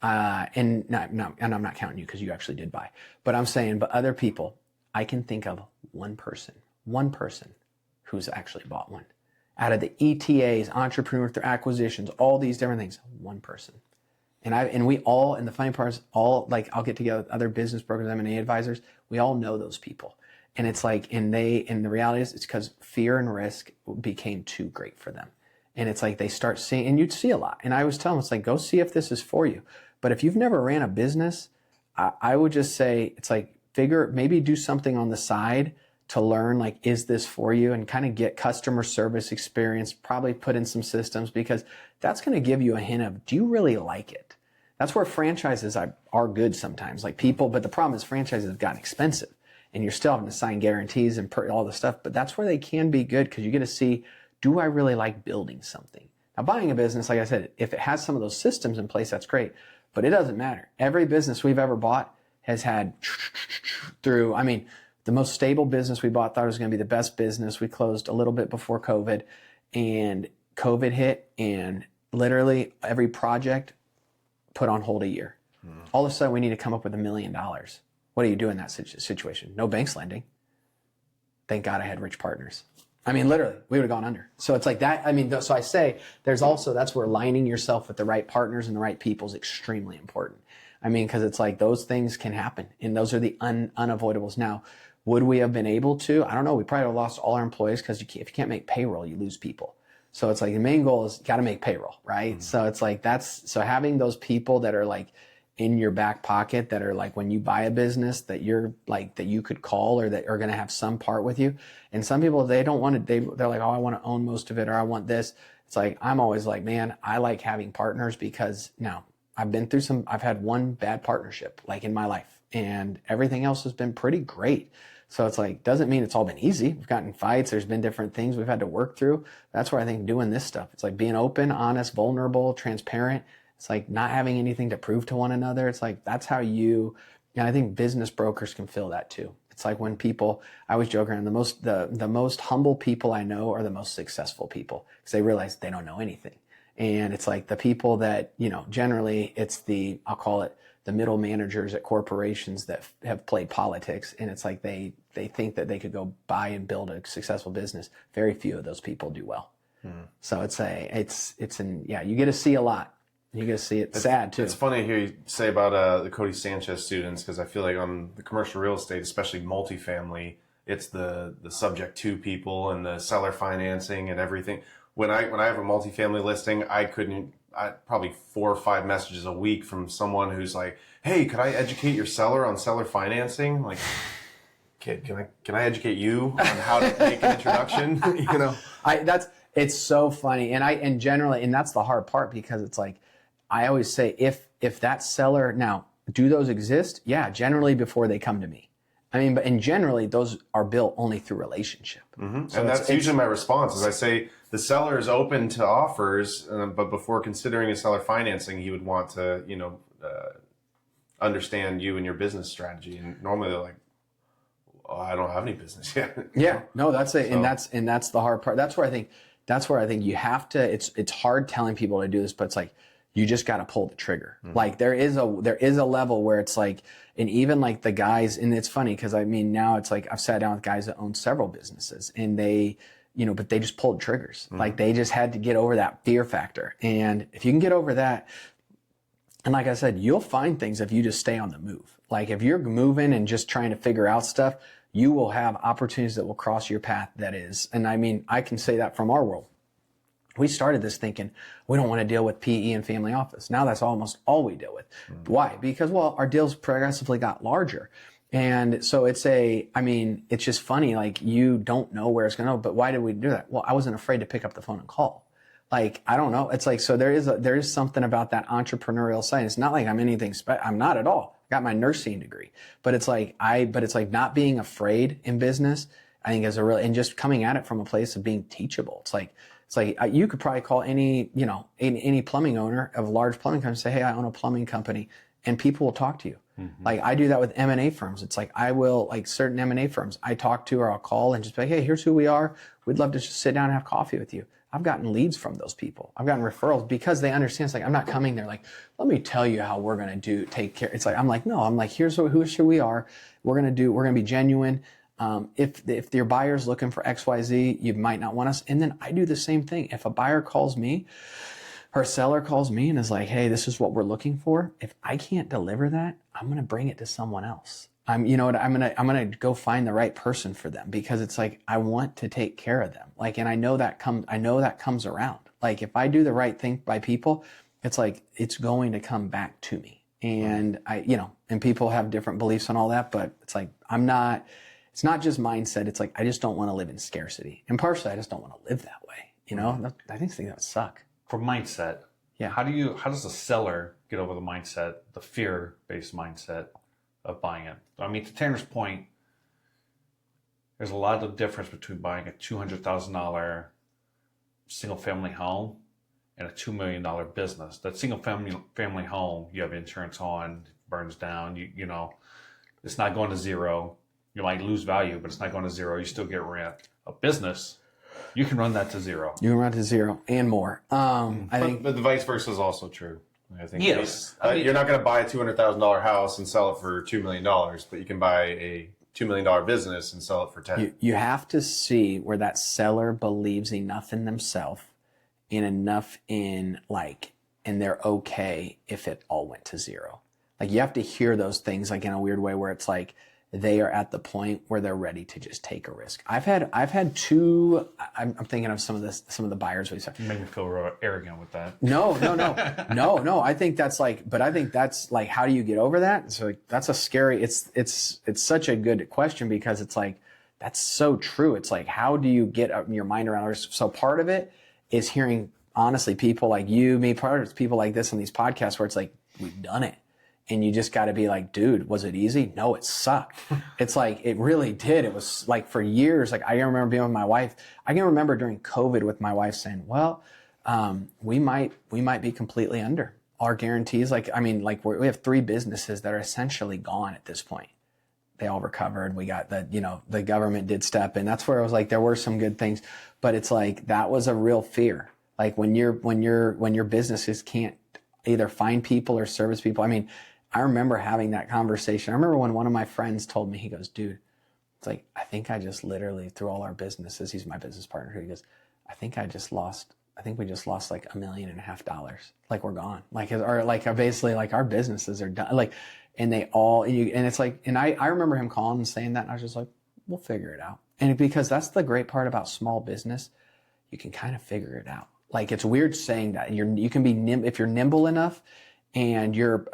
and I'm not counting you because you actually did buy, but I'm saying, but other people, I can think of one person who's actually bought one. Out of the ETAs, entrepreneur through acquisitions, all these different things, one person. And we all, and the funny part is all, like, I'll get together with other business brokers, M&A advisors, we all know those people. And it's like, and the reality is it's because fear and risk became too great for them. And it's like they start seeing, and you'd see a lot. And I was telling them, it's like, go see if this is for you. But if you've never ran a business, I would just say, it's like, maybe do something on the side to learn, like, is this for you, and kind of get customer service experience, probably put in some systems, because that's going to give you a hint of, do you really like it? That's where franchises are good sometimes, like people, but the problem is franchises have gotten expensive and you're still having to sign guarantees and all the stuff, but that's where they can be good because you get to see, do I really like building something? Now, buying a business, like I said, if it has some of those systems in place, that's great, but it doesn't matter. Every business we've ever bought has had through, the most stable business we bought, thought it was going to be the best business. We closed a little bit before COVID, and COVID hit, and literally every project put on hold a year. All of a sudden, we need to come up with $1 million. What do you do in that situation? No banks lending. Thank God I had rich partners. Literally, we would have gone under. So it's like that. So I say that's where aligning yourself with the right partners and the right people is extremely important. Because it's like those things can happen, and those are the unavoidables. Now, would we have been able to? I don't know. We probably have lost all our employees because if you can't make payroll, you lose people. So it's like the main goal is got to make payroll, right? Mm-hmm. So it's like so having those people that are like in your back pocket, that are like when you buy a business that you're like, that you could call, or that are going to have some part with you. And some people, they don't want to, they're like, oh, I want to own most of it, or I want this. It's like, I'm always like, man, I like having partners because now I've had one bad partnership like in my life, and everything else has been pretty great. So it's like, doesn't mean it's all been easy. We've gotten fights. There's been different things we've had to work through. That's where I think doing this stuff, it's like being open, honest, vulnerable, transparent. It's like not having anything to prove to one another. It's like, that's how and I think business brokers can feel that too. It's like when people, I always joke around, the most humble people I know are the most successful people, because they realize they don't know anything. And it's like the people that, generally it's I'll call it the middle managers at corporations that have played politics. And it's like they think that they could go buy and build a successful business. Very few of those people do well. So you get to see a lot. You get to see it. Sad too. It's funny to hear you say about the Cody Sanchez students, because I feel like on the commercial real estate, especially multifamily, it's the subject to people and the seller financing and everything. When I have a multifamily listing, I probably 4 or 5 messages a week from someone who's like, "Hey, could I educate your seller on seller financing?" Like, can I educate you on how to make an introduction? It's so funny, and generally, and that's the hard part, because it's like, I always say, if that seller, now, do those exist? Yeah, generally before they come to me. And generally those are built only through relationship. Mm-hmm. So and that's usually my response, is I say the seller is open to offers, but before considering a seller financing, he would want to, understand you and your business strategy. And normally they're like, "Oh, I don't have any business yet." Yeah, no, that's it. So. And that's the hard part. That's where I think you have to, it's hard telling people to do this, but it's like, you just got to pull the trigger. Mm-hmm. Like there is a level where it's like, and even like the guys, and it's funny because now it's like I've sat down with guys that own several businesses, and they, but they just pulled triggers. Mm-hmm. Like they just had to get over that fear factor. And if you can get over that, and like I said, you'll find things if you just stay on the move. Like if you're moving and just trying to figure out stuff, you will have opportunities that will cross your path. That is, and I can say that from our world. We started this thinking we don't want to deal with PE and family office. Now that's almost all we deal with. Mm-hmm. Why? Because, our deals progressively got larger. And so it's just funny. Like you don't know where it's going to go, but why did we do that? Well, I wasn't afraid to pick up the phone and call. Like, I don't know. It's like, so there is something about that entrepreneurial side. It's not like I'm anything I'm not at all. I got my nursing degree, but it's like not being afraid in business, I think is and just coming at it from a place of being teachable. It's like you could probably call any plumbing owner of a large plumbing company and say, "Hey, I own a plumbing company," and people will talk to you. Like I do that with M&A firms. It's like I will, like certain M&A firms I talk to or I'll call and just be like, hey, here's who we are. We'd love to just sit down and have coffee with you. I've gotten leads from those people. I've gotten referrals because they understand. It's like, I'm not coming there like, let me tell you how we're going to take care. It's like, I'm like, no, I'm like, here's who we are. We're going to be genuine. If your buyer's looking for XYZ, you might not want us. And then I do the same thing. If a buyer calls me, her seller calls me and is like, hey, this is what we're looking for. If I can't deliver that, I'm going to bring it to someone else. I'm going to go find the right person for them because it's like, I want to take care of them. Like, and I know that comes around. Like if I do the right thing by people, it's like, it's going to come back to me. And and people have different beliefs on all that, but it's like, it's not just mindset. It's like, I just don't want to live in scarcity. And partially, I just don't want to live that way. I think that would suck. For mindset, yeah. How does a seller get over the mindset, the fear-based mindset of buying it? I mean, to Tanner's point, there's a lot of difference between buying a $200,000 single-family home and a $2 million business. That single-family home, you have insurance on, burns down. It's not going to zero. You might lose value, but it's not going to zero. You still get rent. A business, you can run that to zero. You can run it to zero and more. But the vice versa is also true. I think yes. You're not going to buy a $200,000 house and sell it for $2 million, but you can buy a $2 million business and sell it for 10. You have to see where that seller believes enough in themselves and enough in and they're okay if it all went to zero. Like you have to hear those things like in a weird way where it's like they are at the point where they're ready to just take a risk. I've had two. I'm thinking of some of the buyers we saw. You make me feel real arrogant with that. No. I think that's like, how do you get over that? So that's a scary. It's such a good question because it's like that's so true. It's like how do you get your mind around risk? So part of it is hearing honestly people like you, me, part of it's people like this on these podcasts where it's like we've done it. And you just got to be like, dude, was it easy? No, it sucked. It's like, it really did. It was like for years, like I can remember being with my wife. I can remember during COVID with my wife saying, well, we might be completely under our guarantees. We have 3 businesses that are essentially gone at this point. They all recovered. We got the government did step in. That's where it was like, there were some good things, but it's like, that was a real fear. Like when your businesses can't either find people or service people. I mean, I remember having that conversation. I remember when one of my friends told me, he goes, dude, it's like, I think I just literally through all our businesses, he's my business partner. He goes, I think we just lost like $1.5 million. Like we're gone. Basically like our businesses are done. Like, and they all, and it's like, and I remember him calling and saying that. And I was just like, we'll figure it out. And because that's the great part about small business, you can kind of figure it out. Like it's weird saying that you can be if you're nimble enough and you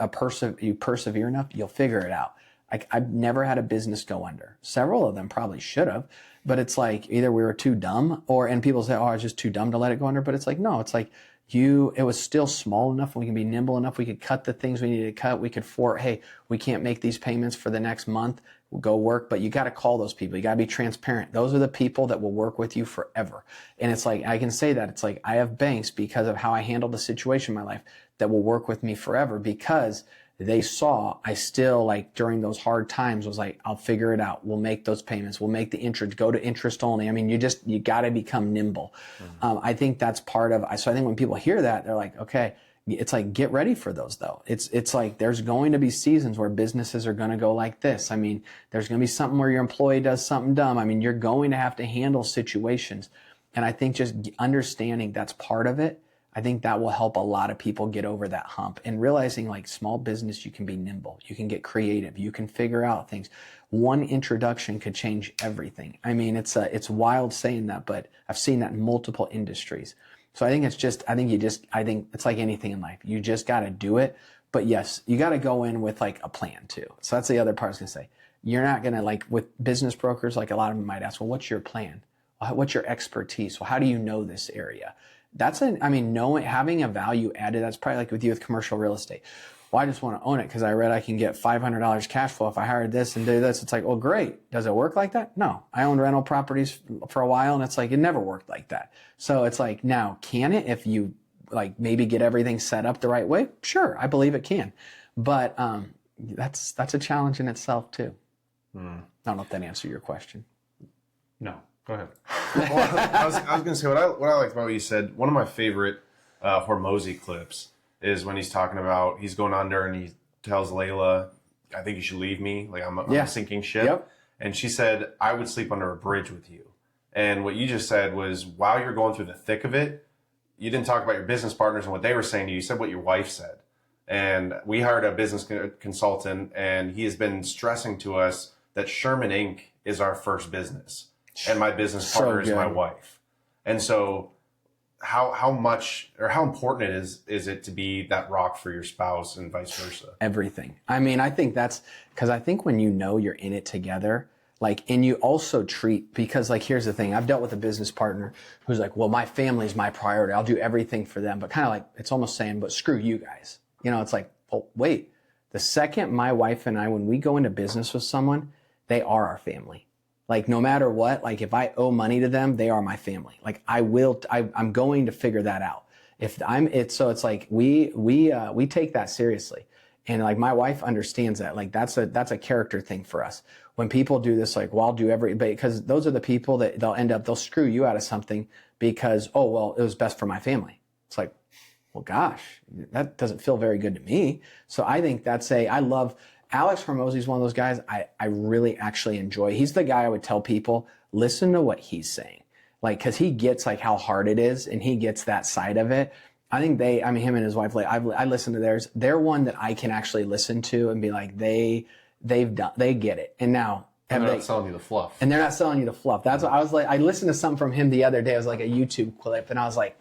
persevere enough, you'll figure it out. Like I've never had a business go under. Several of them probably should have, but it's like either we were too dumb and people say, oh, I was just too dumb to let it go under. But it's like, no, it's like it was still small enough. We can be nimble enough. We could cut the things we needed to cut. We could hey, we can't make these payments for the next month. We'll go work, but you got to call those people. You got to be transparent. Those are the people that will work with you forever. And it's like, I can say that it's like, I have banks because of how I handled the situation in my life that will work with me forever because they saw I still like during those hard times was like, I'll figure it out. We'll make those payments. We'll make the interest go to interest only. I mean, you got to become nimble. Mm-hmm. I think that's part of, so I think when people hear that, they're like, okay, it's like, get ready for those though. It's like, there's going to be seasons where businesses are going to go like this. I mean, there's going to be something where your employee does something dumb. I mean, you're going to have to handle situations. And I think just understanding that's part of it. I think that will help a lot of people get over that hump and realizing like small business, you can be nimble, you can get creative, you can figure out things. One introduction could change everything. I mean, it's wild saying that, but I've seen that in multiple industries. So I think I think it's like anything in life. You just got to do it. But yes, you got to go in with like a plan too. So that's the other part I was going to say. You're not going to like with business brokers, like a lot of them might ask, well, what's your plan? Well, what's your expertise? Well, how do you know this area? Knowing, having a value added, that's probably like with you with commercial real estate. Well, I just want to own it because I read I can get $500 cash flow if I hired this and do this. It's like, well, great. Does it work like that? No. I owned rental properties for a while and it's like, it never worked like that. So it's like, now, can it if you like maybe get everything set up the right way? Sure. I believe it can. But, that's a challenge in itself too. I don't know if that answered your question. No, go ahead. Well, I was going to say what I liked about what you said. One of my favorite Hormozy clips is when he's talking about he's going under and he tells Layla, "I think you should leave me. Like I'm a sinking ship." Yep. And she said, "I would sleep under a bridge with you." And what you just said was, while you're going through the thick of it, you didn't talk about your business partners and what they were saying to you. You said what your wife said. And we hired a business consultant, and he has been stressing to us that Sherman Inc. is our first business. And my business partner is my wife. And so how much or how important is it to be that rock for your spouse and vice versa? Everything. I mean, I think that's because I think when you know you're in it together, like, and you also treat, because like, here's the thing. I've dealt with a business partner who's like, well, my family's my priority. I'll do everything for them. But kind of like, it's almost saying, but screw you guys. You know, it's like, well, wait, the second my wife and I, when we go into business with someone, they are our family. Like, no matter what, like if I owe money to them, they are my family. Like I'm going to figure that out. So it's like, we take that seriously. And like my wife understands that. Like that's a character thing for us. When people do this, like, well, I'll do because those are the people that they'll screw you out of something because, oh, well, it was best for my family. It's like, well, gosh, that doesn't feel very good to me. So I think I love Alex Hormozy is one of those guys I really actually enjoy. He's the guy I would tell people, listen to what he's saying. Like, cause he gets like how hard it is and he gets that side of it. I think him and his wife, like I listen to theirs. They're one that I can actually listen to and be like, they get it. And now, and they're not selling you the fluff. And they're not selling you the fluff. That's what I was like, I listened to something from him the other day. It was like a YouTube clip and I was like,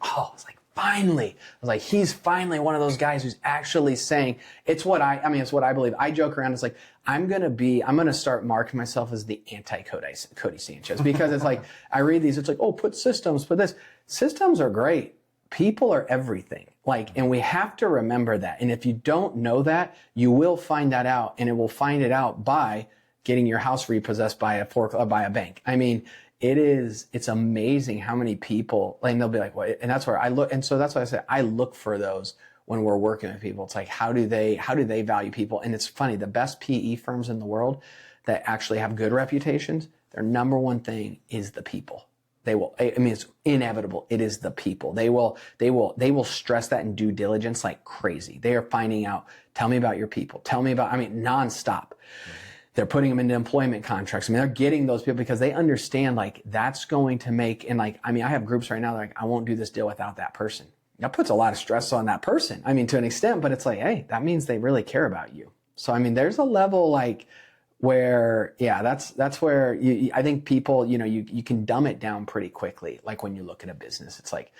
finally. I was like, he's finally one of those guys who's actually saying, it's what I believe. I joke around. It's like, I'm going to start marking myself as the anti-Cody Sanchez because it's like, I read these, it's like, oh, put systems, put this. Systems are great. People are everything. Like, and we have to remember that. And if you don't know that, you will find that out, and it will find it out by getting your house repossessed by a bank. I mean, it's amazing how many people, and they'll be like, what? And that's where I look. And so that's why I say I look for those when we're working with people. It's like, how do they value people? And it's funny, the best PE firms in the world that actually have good reputations, their number one thing is the people. It's inevitable. It is the people. They will stress that in due diligence like crazy. They are finding out, tell me about your people. Nonstop. They're putting them into employment contracts. They're getting those people because they understand like that's going to make, and like, I have groups right now that are like, I won't do this deal without that person. That puts a lot of stress on that person. To an extent, but it's like, hey, that means they really care about you. So, there's a level like where, yeah, that's where I think people, you can dumb it down pretty quickly. Like when you look at a business, it's like,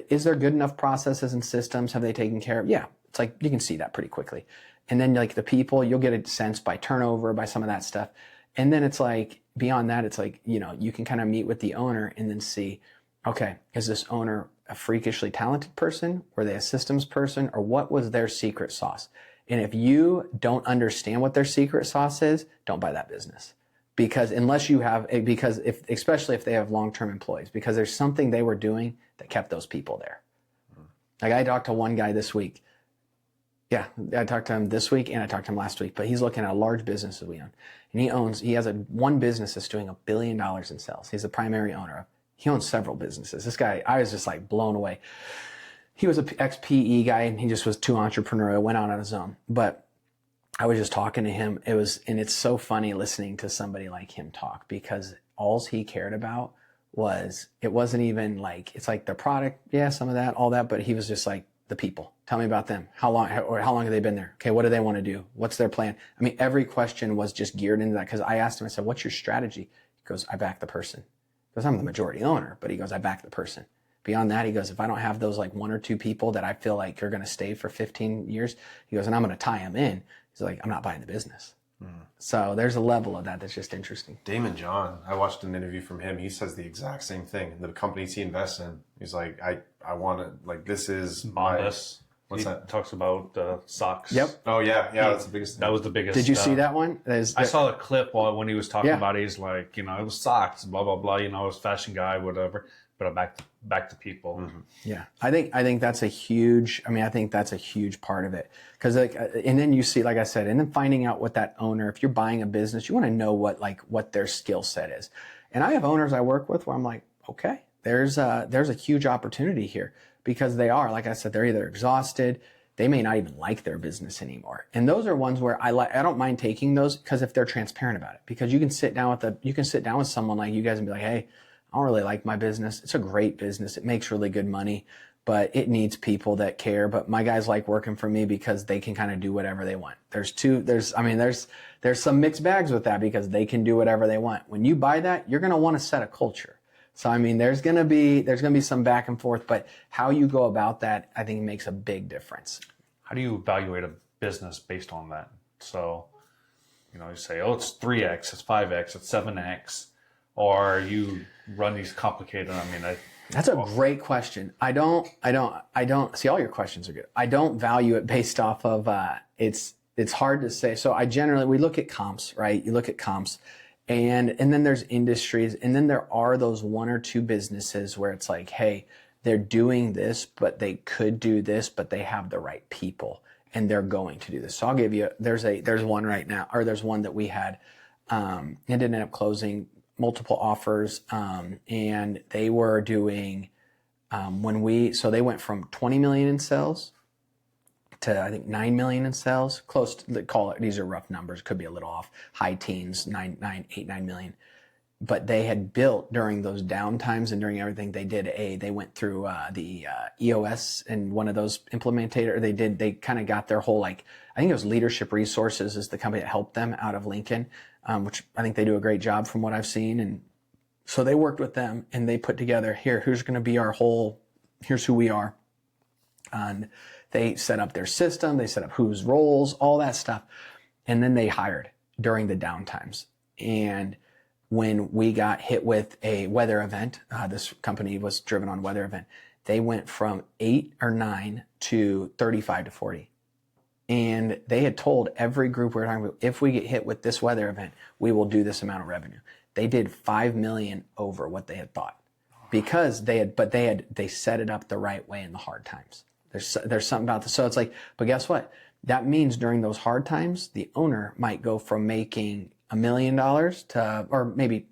is there good enough processes and systems? Have they taken care of? Yeah. It's like, you can see that pretty quickly. And then like the people, you'll get a sense by turnover, by some of that stuff. And then it's like, beyond that, it's like, you can kind of meet with the owner and then see, okay, is this owner a freakishly talented person? Were they a systems person? Or what was their secret sauce? And if you don't understand what their secret sauce is, don't buy that business. Because especially if they have long-term employees, because there's something they were doing that kept those people there. Like I talked to one guy this week. Yeah, I talked to him this week and I talked to him last week, but he's looking at a large business that we own. And he has one business that's doing $1 billion in sales. He's the primary owner of. He owns several businesses. This guy, I was just like blown away. He was an ex-PE guy and he just was too entrepreneurial, went out on his own. But I was just talking to him. And it's so funny listening to somebody like him talk because all he cared about it wasn't even like, it's like the product, yeah, some of that, all that, but he was just like, the people. Tell me about them. How long have they been there? Okay, what do they want to do? What's their plan? Every question was just geared into that because I asked him, I said, what's your strategy? He goes, I back the person. He goes, I'm the majority owner, but he goes, I back the person. Beyond that, he goes, if I don't have those like one or two people that I feel like are going to stay for 15 years, he goes, and I'm going to tie them in. He's like, I'm not buying the business. So there's a level of that that's just interesting. Damon John, I watched an interview from him. He says the exact same thing. The companies he invests in, he's like, I want to, like, this is Bombas. What's that? Talks about socks. Yep. Oh, yeah. That's the biggest thing. That was the biggest. Did you see that one? I saw the clip when he was talking about it. He's like, it was socks, blah, blah, blah. I was a fashion guy, whatever. put it back to people. Mm-hmm. Yeah, I think that's a huge. I mean, I think that's a huge part of it, because and then you see, like I said, and then finding out what that owner, if you're buying a business, you want to know what their skill set is. And I have owners I work with where I'm like, okay, there's a huge opportunity here, because they are, like I said, they're either exhausted, they may not even like their business anymore, and those are ones where I don't mind taking those, because if they're transparent about it, because you can sit down with someone like you guys and be like, hey, I don't really like my business. It's a great business. It makes really good money, but it needs people that care. But my guys like working for me because they can kind of do whatever they want. There's some mixed bags with that, because they can do whatever they want. When you buy that, you're going to want to set a culture. So, I mean, there's going to be some back and forth, but how you go about that, I think, makes a big difference. How do you evaluate a business based on that? So, you say, oh, it's 3X, it's 5X, it's 7X, or you run these complicated, That's a great question. I don't see, all your questions are good. I don't value it based off of, it's hard to say. So we look at comps, right? You look at comps, and then there's industries, and then there are those one or two businesses where it's like, hey, they're doing this, but they could do this, but they have the right people and they're going to do this. So I'll give you, there's one right now, or there's one that we had, it ended up multiple offers, and they were doing, so they went from 20 million in sales to, I think, 9 million in sales, close to, these are rough numbers, could be a little off, high teens, 9 million. But they had built, during those downtimes and during everything, they went through the EOS, and one of those implementator, they kind of got their whole, I think it was Leadership Resources is the company that helped them out of Lincoln, which I think they do a great job from what I've seen. And so they worked with them, and they put together, here's going to be here's who we are. And they set up their system, they set up whose roles, all that stuff. And then they hired during the downtimes. And when we got hit with a weather event, this company was driven on weather event, they went from 8 or 9 to 35 to 40. And they had told every group we were talking about, if we get hit with this weather event, we will do this amount of revenue. They did 5 million over what they had thought, because they set it up the right way in the hard times. There's something about this. So it's like, but guess what? That means during those hard times, the owner might go from making $1 million to, or maybe,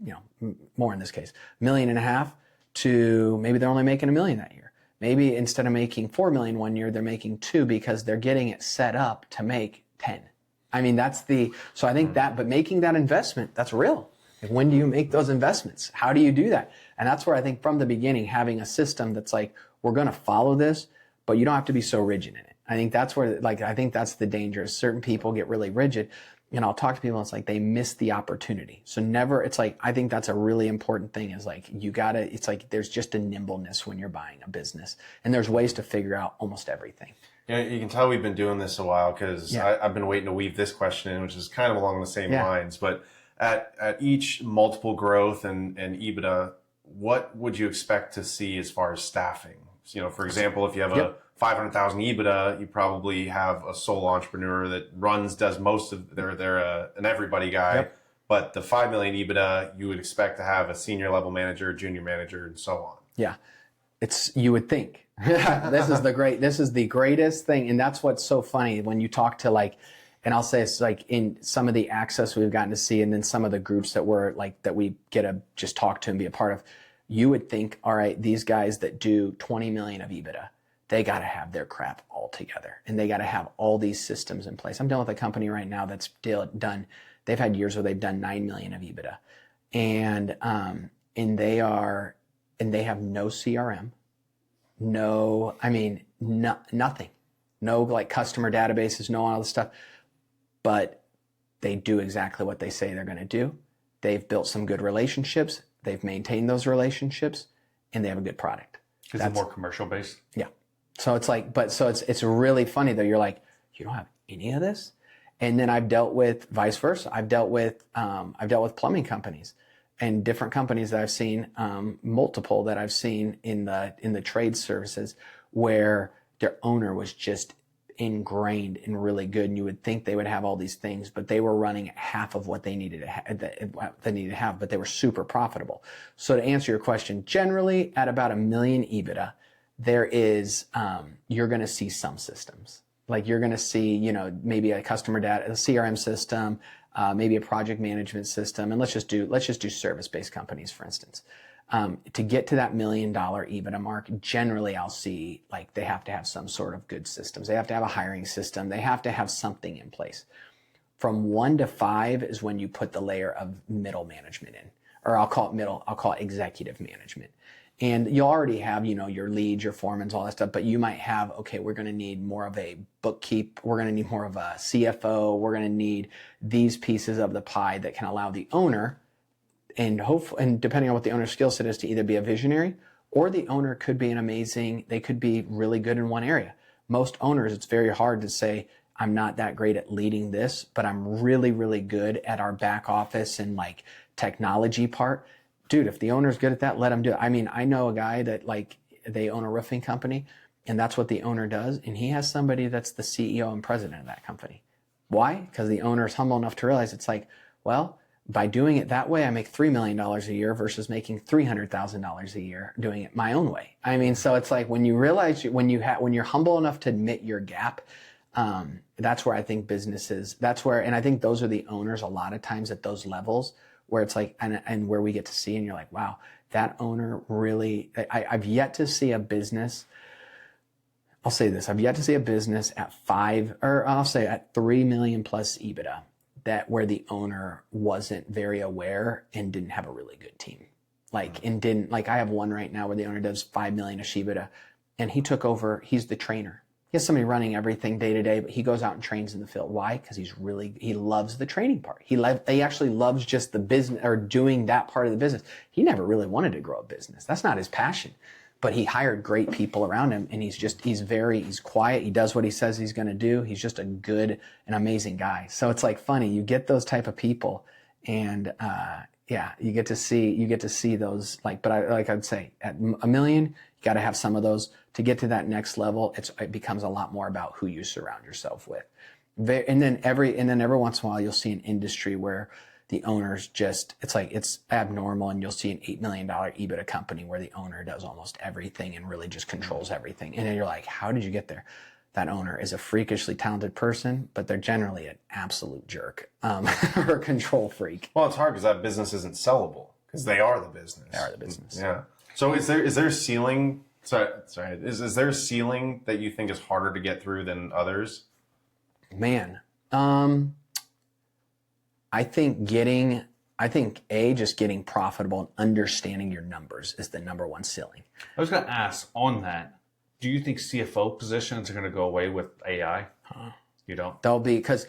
more in this case, $1.5 million, to maybe they're only making $1 million that year. Maybe instead of making 4 million one year, they're making 2, because they're getting it set up to make 10. I mean, so I think but making that investment, that's real. Like, when do you make those investments? How do you do that? And that's where I think from the beginning, having a system that's like, we're going to follow this, but you don't have to be so rigid in it. I think that's where, I think that's the danger. Certain people get really rigid, and I'll talk to people, and it's like they miss the opportunity. So I think that's a really important thing, is like, it's like there's just a nimbleness when you're buying a business, and there's ways to figure out almost everything. You can tell we've been doing this a while, because I've been waiting to weave this question in, which is kind of along the same lines. But at each multiple growth and EBITDA, what would you expect to see as far as staffing? So, for example, if you have a 500,000 EBITDA, you probably have a sole entrepreneur that does most of they're an everybody guy. Yep. But the 5 million EBITDA, you would expect to have a senior level manager, junior manager, and so on. Yeah. You would think. This is the greatest thing. And that's what's so funny when you talk to and I'll say it's like in some of the access we've gotten to see, and then some of the groups that we get to just talk to and be a part of, you would think, all right, these guys that do 20 million of EBITDA, they got to have their crap all together, and they got to have all these systems in place. I'm dealing with a company right now that's done. They've had years where they've done 9 million of EBITDA, and they have no CRM, nothing, no customer databases, no all this stuff, but they do exactly what they say they're going to do. They've built some good relationships. They've maintained those relationships, and they have a good product. Is it more commercial based? Yeah. So it's it's really funny though. You're like, you don't have any of this. And then I've dealt with vice versa. I've dealt with plumbing companies and different companies that I've seen, multiple that I've seen in the trade services, where their owner was just ingrained and really good, and you would think they would have all these things, but they were running at half of what they needed to have, but they were super profitable. So to answer your question, generally at about $1 million EBITDA, there is, you're going to see some systems. Like you're going to see, maybe a customer data, a CRM system, maybe a project management system. And let's just do service-based companies, for instance. To get to that $1 million EBITDA mark, generally I'll see like they have to have some sort of good systems. They have to have a hiring system. They have to have something in place. From 1 to 5 is when you put the layer of middle management in, or I'll call it executive management. And you already have, your leads, your foremans, all that stuff, but you might have, okay, we're going to need more of a bookkeep. We're going to need more of a CFO. We're going to need these pieces of the pie that can allow the owner, and depending on what the owner's skill set is, to either be a visionary, or the owner could be they could be really good in one area. Most owners, it's very hard to say, I'm not that great at leading this, but I'm really, really good at our back office and like technology part. Dude, if the owner's good at that, let him do it. I mean, I know a guy that like they own a roofing company, and that's what the owner does. And he has somebody that's the CEO and president of that company. Why? Because the owner is humble enough to realize it's like, well, by doing it that way, I make $3 million a year versus making $300,000 a year doing it my own way. I mean, so it's like when you realize, when you're humble enough to admit your gap, that's where I think businesses, and I think those are the owners a lot of times at those levels, where it's like, and where we get to see, and you're like, wow, that owner really, I've yet to see a business, I'll say this, I've yet to see a business at at 3 million plus EBITDA, where the owner wasn't very aware and didn't have a really good team. I have one right now where the owner does 5 million of EBITDA, and he took over, he's the trainer. He has somebody running everything day to day, but he goes out and trains in the field. Why? Because he loves the training part. He actually loves just the business, or doing that part of the business. He never really wanted to grow a business. That's not his passion, but he hired great people around him, and he's quiet. He does what he says he's going to do. He's just an amazing guy. So it's like funny. You get those type of people, and, you get to see those, I'd say at $1 million, you got to have some of those. To get to that next level, it becomes a lot more about who you surround yourself with. And then every once in a while, you'll see an industry where the owners it's abnormal, and you'll see an $8 million EBITDA company where the owner does almost everything and really just controls everything. And then you're like, how did you get there? That owner is a freakishly talented person, but they're generally an absolute jerk, or a control freak. Well, it's hard because that business isn't sellable, because they are the business. They are the business. Yeah. So is there a ceiling? Sorry. Is there a ceiling that you think is harder to get through than others? Man, I think just getting profitable and understanding your numbers is the number one ceiling. I was going to ask on that, do you think CFO positions are going to go away with AI? You don't? There'll be, because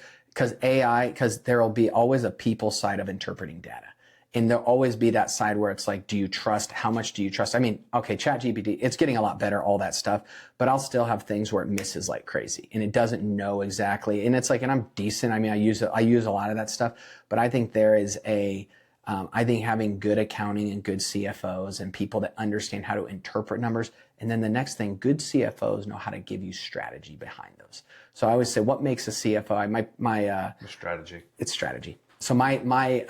there will be always a people side of interpreting data. And there'll always be that side where it's like, how much do you trust? I mean, okay, ChatGPT, it's getting a lot better, all that stuff, but I'll still have things where it misses like crazy and it doesn't know exactly. And it's like, and I'm decent. I mean, I use a lot of that stuff, but I think there is I think having good accounting and good CFOs and people that understand how to interpret numbers. And then the next thing, good CFOs know how to give you strategy behind those. So I always say, what makes a CFO? Strategy. It's strategy. So one of my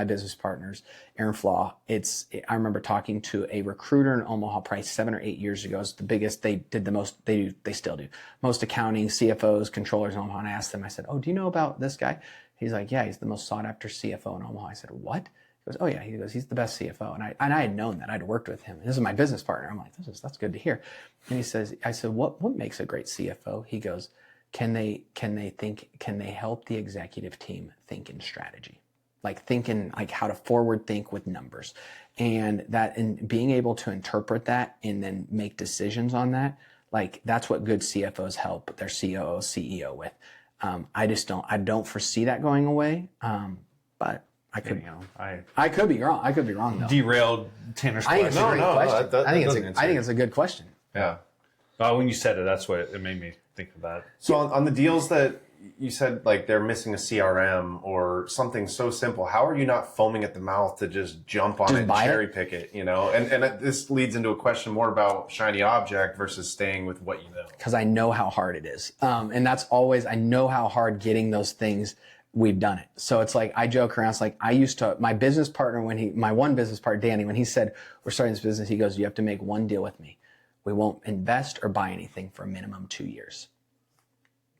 business partners, Aaron Flaw, I remember talking to a recruiter in Omaha probably 7 or 8 years ago. It's the biggest, they still do most accounting, CFOs, controllers in Omaha. And I asked them, I said, oh, do you know about this guy? He's like, yeah, he's the most sought after CFO in Omaha. I said, what? He goes, oh yeah. He goes, he's the best CFO. And I had known that. I'd worked with him. And this is my business partner. I'm like, that's good to hear. And I said, what makes a great CFO? He goes, can they help the executive team think in strategy? Like thinking like how to forward think with numbers, and being able to interpret that and then make decisions on that. Like that's what good CFOs help their COO, CEO with. I don't foresee that going away. But I could be wrong. I could be wrong though. Derailed Tanner's question. I think it's a good question. Yeah. When you said it, that's what it made me think of that. So on the deals that you said like they're missing a CRM or something so simple. How are you not foaming at the mouth to just jump on it and cherry pick it, you know? And this leads into a question more about shiny object versus staying with what you know. Because I know how hard it is. And that's always, I know how hard getting those things, we've done it. So it's like, I joke around. It's like, I used to, my business partner, my one business partner, Danny, when he said, we're starting this business, he goes, you have to make one deal with me. We won't invest or buy anything for a minimum 2 years.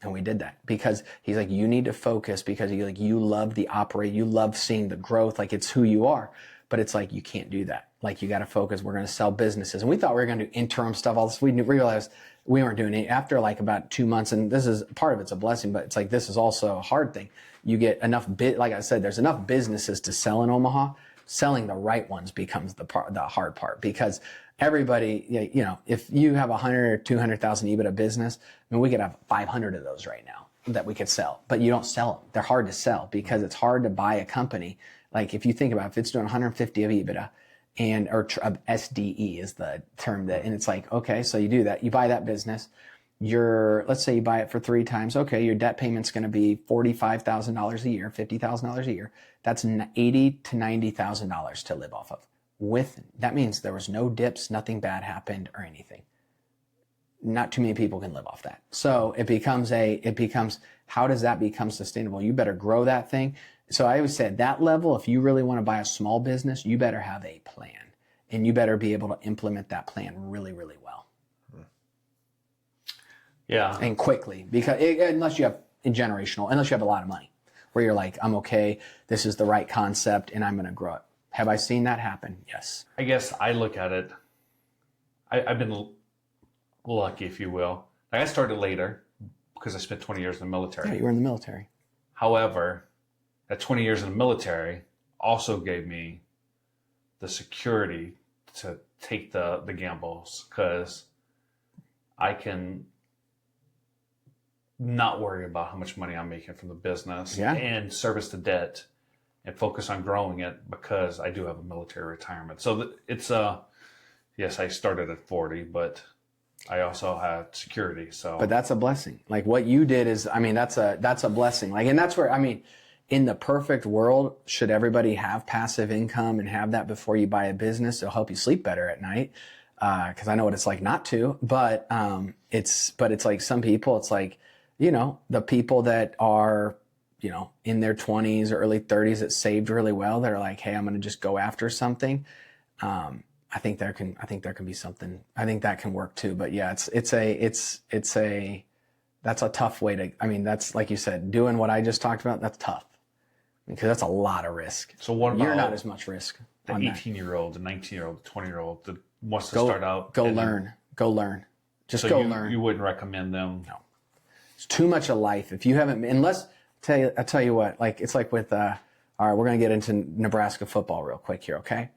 And we did that because he's like, you need to focus because you love the operate, you love seeing the growth, like it's who you are. But it's like, you can't do that. Like you got to focus. We're going to sell businesses. And we thought we were going to do interim stuff, all this. We realized we weren't doing it after like about 2 months. And this is part of it's a blessing, but it's like, this is also a hard thing. You get enough like I said, there's enough businesses to sell in Omaha. Selling the right ones becomes the hard part because everybody, you know, if you have 100 or 200,000 EBITDA business, I mean, we could have 500 of those right now that we could sell, but you don't sell them. They're hard to sell because it's hard to buy a company. Like if you think about it, if it's doing 150 of EBITDA or SDE is the term and it's like, okay, so you do that, you buy that business, let's say you buy it for 3 times. Okay. Your debt payment's going to be $45,000 a year, $50,000 a year. That's $80,000 to $90,000 to live off of. That means there was no dips, nothing bad happened or anything. Not too many people can live off that. So it becomes how does that become sustainable? You better grow that thing. So I always say at that level, if you really want to buy a small business, you better have a plan and you better be able to implement that plan really, really well. Yeah. And quickly, because unless you have a lot of money where you're like, I'm okay, this is the right concept and I'm going to grow it. Have I seen that happen? Yes. I guess I look at it, I've been lucky, if you will. I started later because I spent 20 years in the military. Yeah, you were in the military. However, that 20 years in the military also gave me the security to take the gambles because I can not worry about how much money I'm making from the business and service the debt and focus on growing it because I do have a military retirement. So it's yes, I started at 40, but I also have security. So, but that's a blessing. Like what you did is, I mean, that's a blessing. Like, and that's where, I mean, in the perfect world, should everybody have passive income and have that before you buy a business? It'll help you sleep better at night. Cause I know what it's like not to, but it's like some people, it's like, you know, the people that are, you know, in their 20s or early 30s that saved really well, they're like, hey, I'm going to just go after something. I think there can be something. I think that can work too. But yeah, that's a tough way to, I mean, that's like you said, doing what I just talked about, that's tough because that's a lot of risk. So what about you're not as much risk. The 18-year-old, the 19-year-old, the 20-year-old that wants to start out. Go learn. Just so go learn. You wouldn't recommend them? No. It's too much of life. If you haven't, unless, I'll tell you what, like, it's like with, all right, we're going to get into Nebraska football real quick here, okay?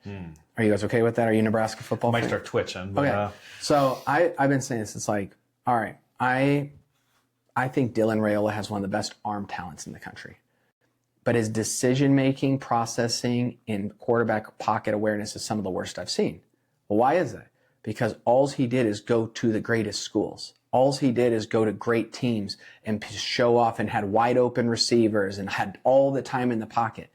Are you guys okay with that? Are you Nebraska football? I might start twitching. But, okay. So I've been saying this. It's like, all right, I think Dylan Raiola has one of the best arm talents in the country. But his decision-making, processing, and quarterback pocket awareness is some of the worst I've seen. Well, why is that? Because all he did is go to the greatest schools. All he did is go to great teams and show off and had wide open receivers and had all the time in the pocket.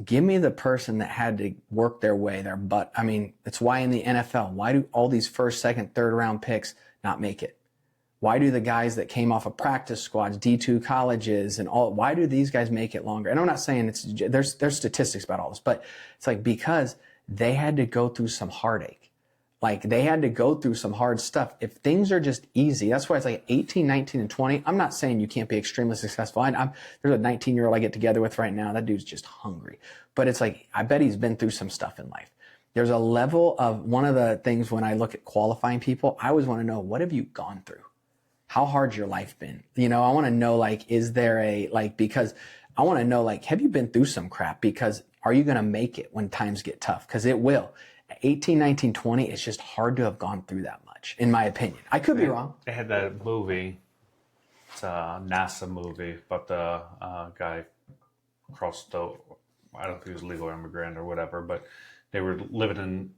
Give me the person that had to work their way, their butt. I mean, it's why in the NFL, why do all these first, second, third round picks not make it? Why do the guys that came off of practice squads, D2 colleges and all, why do these guys make it longer? And I'm not saying there's statistics about all this, but it's like because they had to go through some heartache. Like they had to go through some hard stuff. If things are just easy, that's why it's like 18, 19, and 20. I'm not saying you can't be extremely successful. There's a 19-year-old I get together with right now. That dude's just hungry. But it's like, I bet he's been through some stuff in life. There's a level of, one of the things when I look at qualifying people, I always want to know, what have you gone through? How hard's your life been? You know, I want to know, like, is there because I want to know, like, have you been through some crap? Because are you going to make it when times get tough? Because it will. 18, 19, 20, it's just hard to have gone through that much, in my opinion. I could be wrong. They had that movie, it's a NASA movie, about the guy crossed the, I don't know if he was a legal immigrant or whatever, but they were living in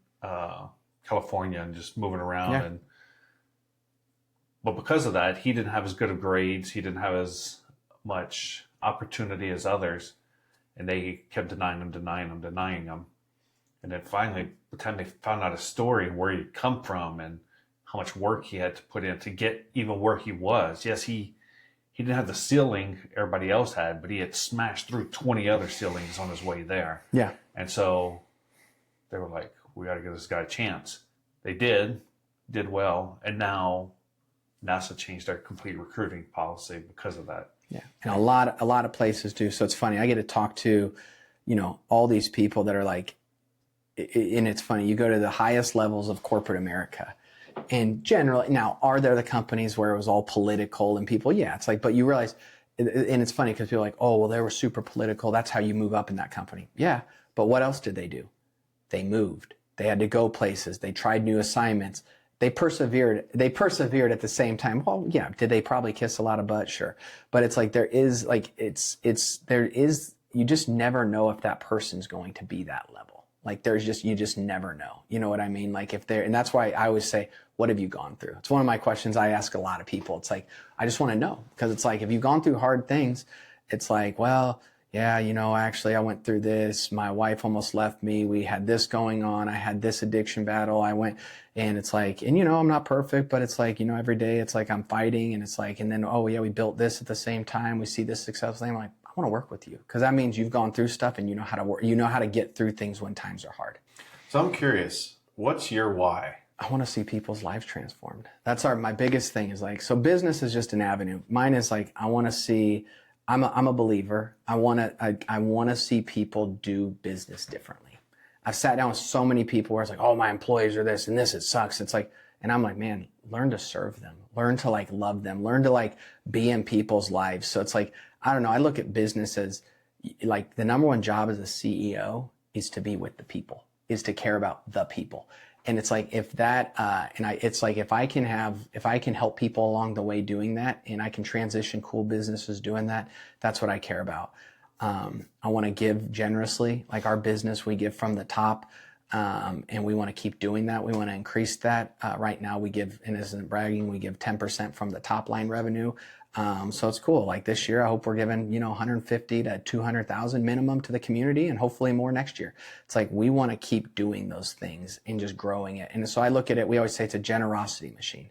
California and just moving around. But because of that, he didn't have as good of grades. He didn't have as much opportunity as others, and they kept denying them. And then finally, by the time they found out his story and where he'd come from and how much work he had to put in to get even where he was. Yes, he didn't have the ceiling everybody else had, but he had smashed through 20 other ceilings on his way there. Yeah. And so they were like, we got to give this guy a chance. They did well, and now NASA changed their complete recruiting policy because of that. Yeah, and a lot of places do. So it's funny. I get to talk to, all these people that are like, and it's funny. You go to the highest levels of corporate America, and generally, now are there the companies where it was all political and people? Yeah, it's like, but you realize, and it's funny because people are like, oh, well, they were super political. That's how you move up in that company. Yeah, but what else did they do? They moved. They had to go places. They tried new assignments. They persevered at the same time. Well, yeah, did they probably kiss a lot of butt? Sure. But it's like, you just never know if that person's going to be that level. Like you just never know. You know what I mean? Like and that's why I always say, what have you gone through? It's one of my questions I ask a lot of people. It's like, I just want to know, because it's like, if you've gone through hard things, it's like, well, yeah, actually I went through this. My wife almost left me. We had this going on. I had this addiction battle. And it's like, and I'm not perfect, but it's like, every day it's like I'm fighting, and it's like, and then, oh yeah, we built this at the same time. We see this successful thing. I'm like, I want to work with you, because that means you've gone through stuff and you know how to work. You know how to get through things when times are hard. So I'm curious, what's your why? I want to see people's lives transformed. That's my biggest thing is like, so business is just an avenue. Mine is like, I want to see, I'm a believer. I want to see people do business differently. I've sat down with so many people where it's like, oh, my employees are this and this, it sucks. It's like, and I'm like, man, learn to serve them, learn to like love them, learn to like be in people's lives. So it's like, I don't know. I look at business as like the number one job as a CEO is to be with the people, is to care about the people. And it's like, if that, it's like, if I can help people along the way doing that, and I can transition cool businesses doing that, that's what I care about. I want to give generously, like our business, we give from the top, and we want to keep doing that. We want to increase that. Right now we give, and isn't bragging, we give 10% from the top line revenue. So it's cool. Like this year, I hope we're giving, 150 to 200,000 minimum to the community, and hopefully more next year. It's like, we want to keep doing those things and just growing it. And so I look at it, we always say it's a generosity machine.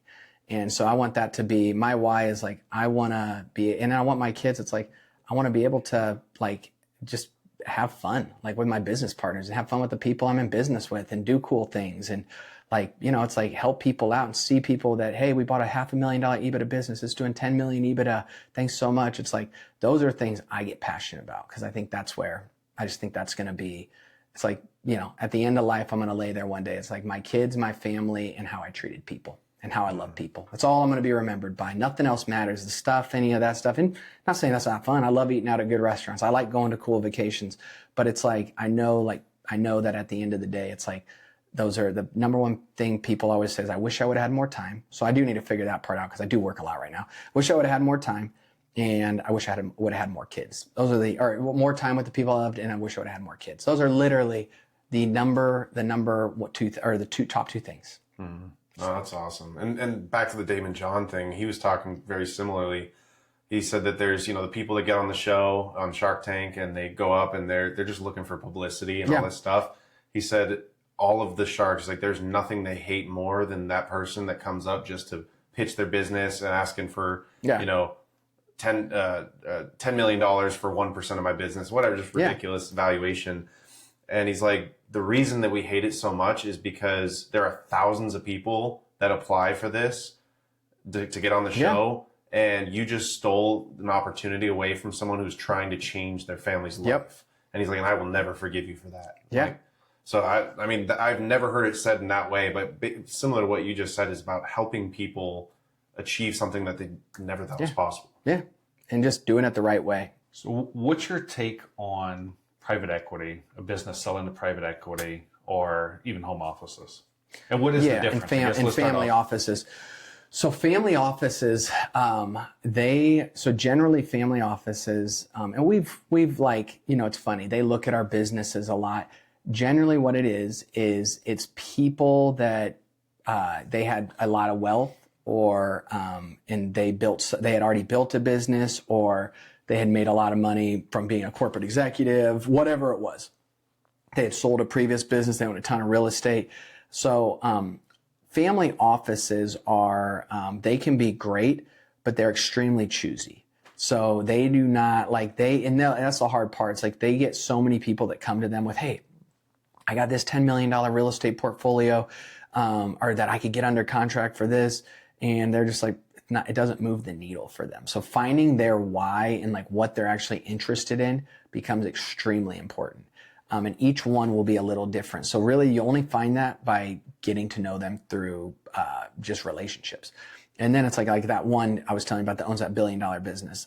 And so I want that to be, my why is like, I want to be, and I want my kids, it's like, I want to be able to like, just have fun, like with my business partners, and have fun with the people I'm in business with, and do cool things. And like, it's like help people out and see people that, hey, we bought a $500,000 EBITDA business. It's doing 10 million EBITDA. Thanks so much. It's like, those are things I get passionate about, because I think that's where, I just think that's going to be, it's like, at the end of life, I'm going to lay there one day. It's like my kids, my family, and how I treated people and how I love people. That's all I'm going to be remembered by. Nothing else matters. The stuff, any of that stuff. And not saying that's not fun. I love eating out at good restaurants. I like going to cool vacations, but it's like, I know that at the end of the day, it's like, those are the number one thing people always say is, I wish I would have had more time. So I do need to figure that part out, because I do work a lot right now. Wish I would have had more time, and I wish I would have had more kids. Those are or more time with the people I loved, and I wish I would have had more kids. Those are literally the top two things. Mm-hmm. Oh, that's awesome. And back to the Damon John thing, he was talking very similarly. He said that there's, the people that get on the show on Shark Tank, and they go up and they're just looking for publicity and all this stuff. He said all of the sharks, like, there's nothing they hate more than that person that comes up just to pitch their business and asking for, $10 million for 1% of my business, whatever, just ridiculous valuation. And he's like, the reason that we hate it so much is because there are thousands of people that apply for this to get on the show. And you just stole an opportunity away from someone who's trying to change their family's life. And he's like, and I will never forgive you for that. Yeah. Like, so I mean, I've never heard it said in that way, but similar to what you just said is about helping people achieve something that they never thought was possible. Yeah. And just doing it the right way. So what's your take on private equity, a business selling to private equity, or even home offices? And what is the difference? And family offices. So family offices, generally family offices, and we've like, it's funny, they look at our businesses a lot. Generally what it is it's people that, they had a lot of wealth, or, and they had already built a business, or They had made a lot of money from being a corporate executive, whatever it was. They had sold a previous business. They owned a ton of real estate. So family offices are, they can be great, but they're extremely choosy. So they do not and that's the hard part. It's like they get so many people that come to them with, hey, I got this $10 million real estate portfolio, or that I could get under contract for this. And they're just like, it doesn't move the needle for them. So finding their why and like what they're actually interested in becomes extremely important. And each one will be a little different. So really you only find that by getting to know them through just relationships. And then it's like that one I was telling you about that owns that $1 billion business.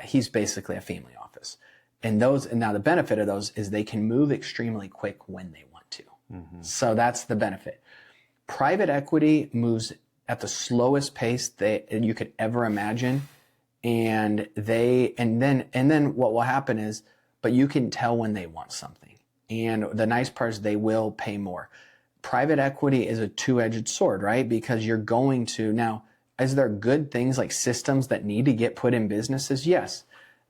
He's basically a family office. And now the benefit of those is they can move extremely quick when they want to. Mm-hmm. So that's the benefit. Private equity moves at the slowest pace you could ever imagine. And then what will happen is, but you can tell when they want something. And the nice part is they will pay more. Private equity is a two-edged sword, right? Because you're going to, now, is there good things like systems that need to get put in businesses? Yes.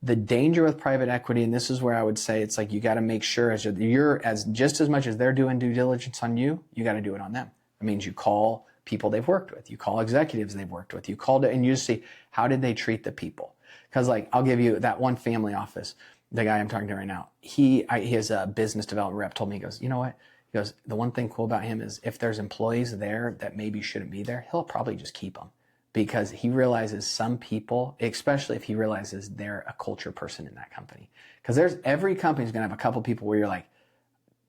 The danger with private equity, and this is where I would say it's like you got to make sure as just as much as they're doing due diligence on you, you got to do it on them. It means you call people they've worked with, you call executives they've worked with, you called it, and you just see how did they treat the people. Because like I'll give you that one family office, the guy I'm talking to right now. His business development rep told me, he goes, you know what? He goes, the one thing cool about him is if there's employees there that maybe shouldn't be there, he'll probably just keep them. Because he realizes some people, especially if he realizes they're a culture person in that company. Because every company's going to have a couple people where you're like,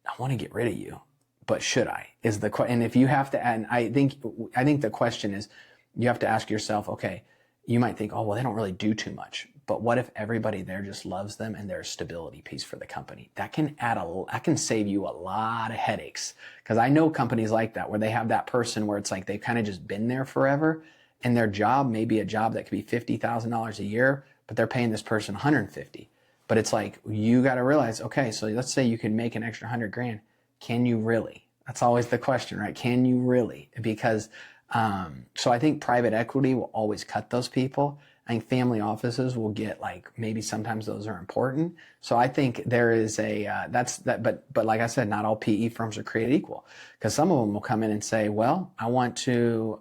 I want to get rid of you, but should I? And if you have to, and I think the question is, you have to ask yourself, okay, you might think, oh, well, they don't really do too much. But what if everybody there just loves them and they're a stability piece for the company? That can save you a lot of headaches. Because I know companies like that where they have that person where it's like they've kind of just been there forever. And their job may be a job that could be $50,000 a year, but they're paying this person $150,000. But it's like, you got to realize, okay, so let's say you can make an extra $100,000. Can you really? That's always the question, right? Can you really? Because, so I think private equity will always cut those people. I think family offices will get like, maybe sometimes those are important. So I think there is but like I said, not all PE firms are created equal, because some of them will come in and say, well, I want to,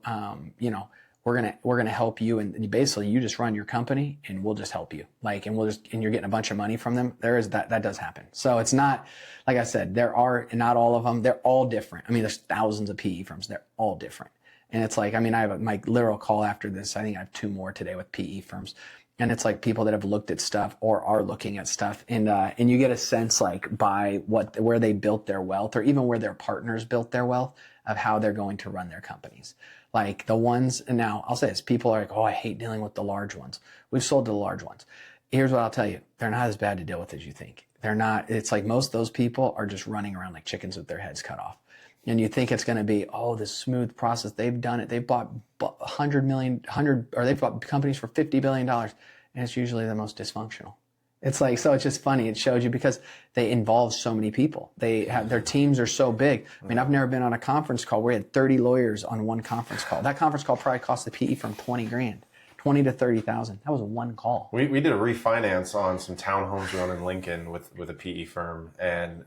we're gonna help you, and basically you just run your company and we'll just help you. And you're getting a bunch of money from them. That does happen. So it's not, like I said, there are not all of them. They're all different. I mean, there's thousands of PE firms. They're all different. And it's like, I mean, I have my literal call after this. I think I have 2 more today with PE firms. And it's like people that have looked at stuff or are looking at stuff. And you get a sense like by where they built their wealth, or even where their partners built their wealth, of how they're going to run their companies. Like the ones, and now I'll say this, people are like, oh, I hate dealing with the large ones. We've sold to the large ones. Here's what I'll tell you. They're not as bad to deal with as you think. They're not, it's like most of those people are just running around like chickens with their heads cut off. And you think it's going to be, oh, this smooth process. They've done it. They've bought they've bought companies for $50 billion. And it's usually the most dysfunctional. It's like, so it's just funny. It shows you because they involve so many people. Their teams are so big. I mean, I've never been on a conference call where we had 30 lawyers on one conference call. That conference call probably cost the PE firm $20,000, $20,000 to $30,000. That was one call. We did a refinance on some townhomes we own in Lincoln with a PE firm, and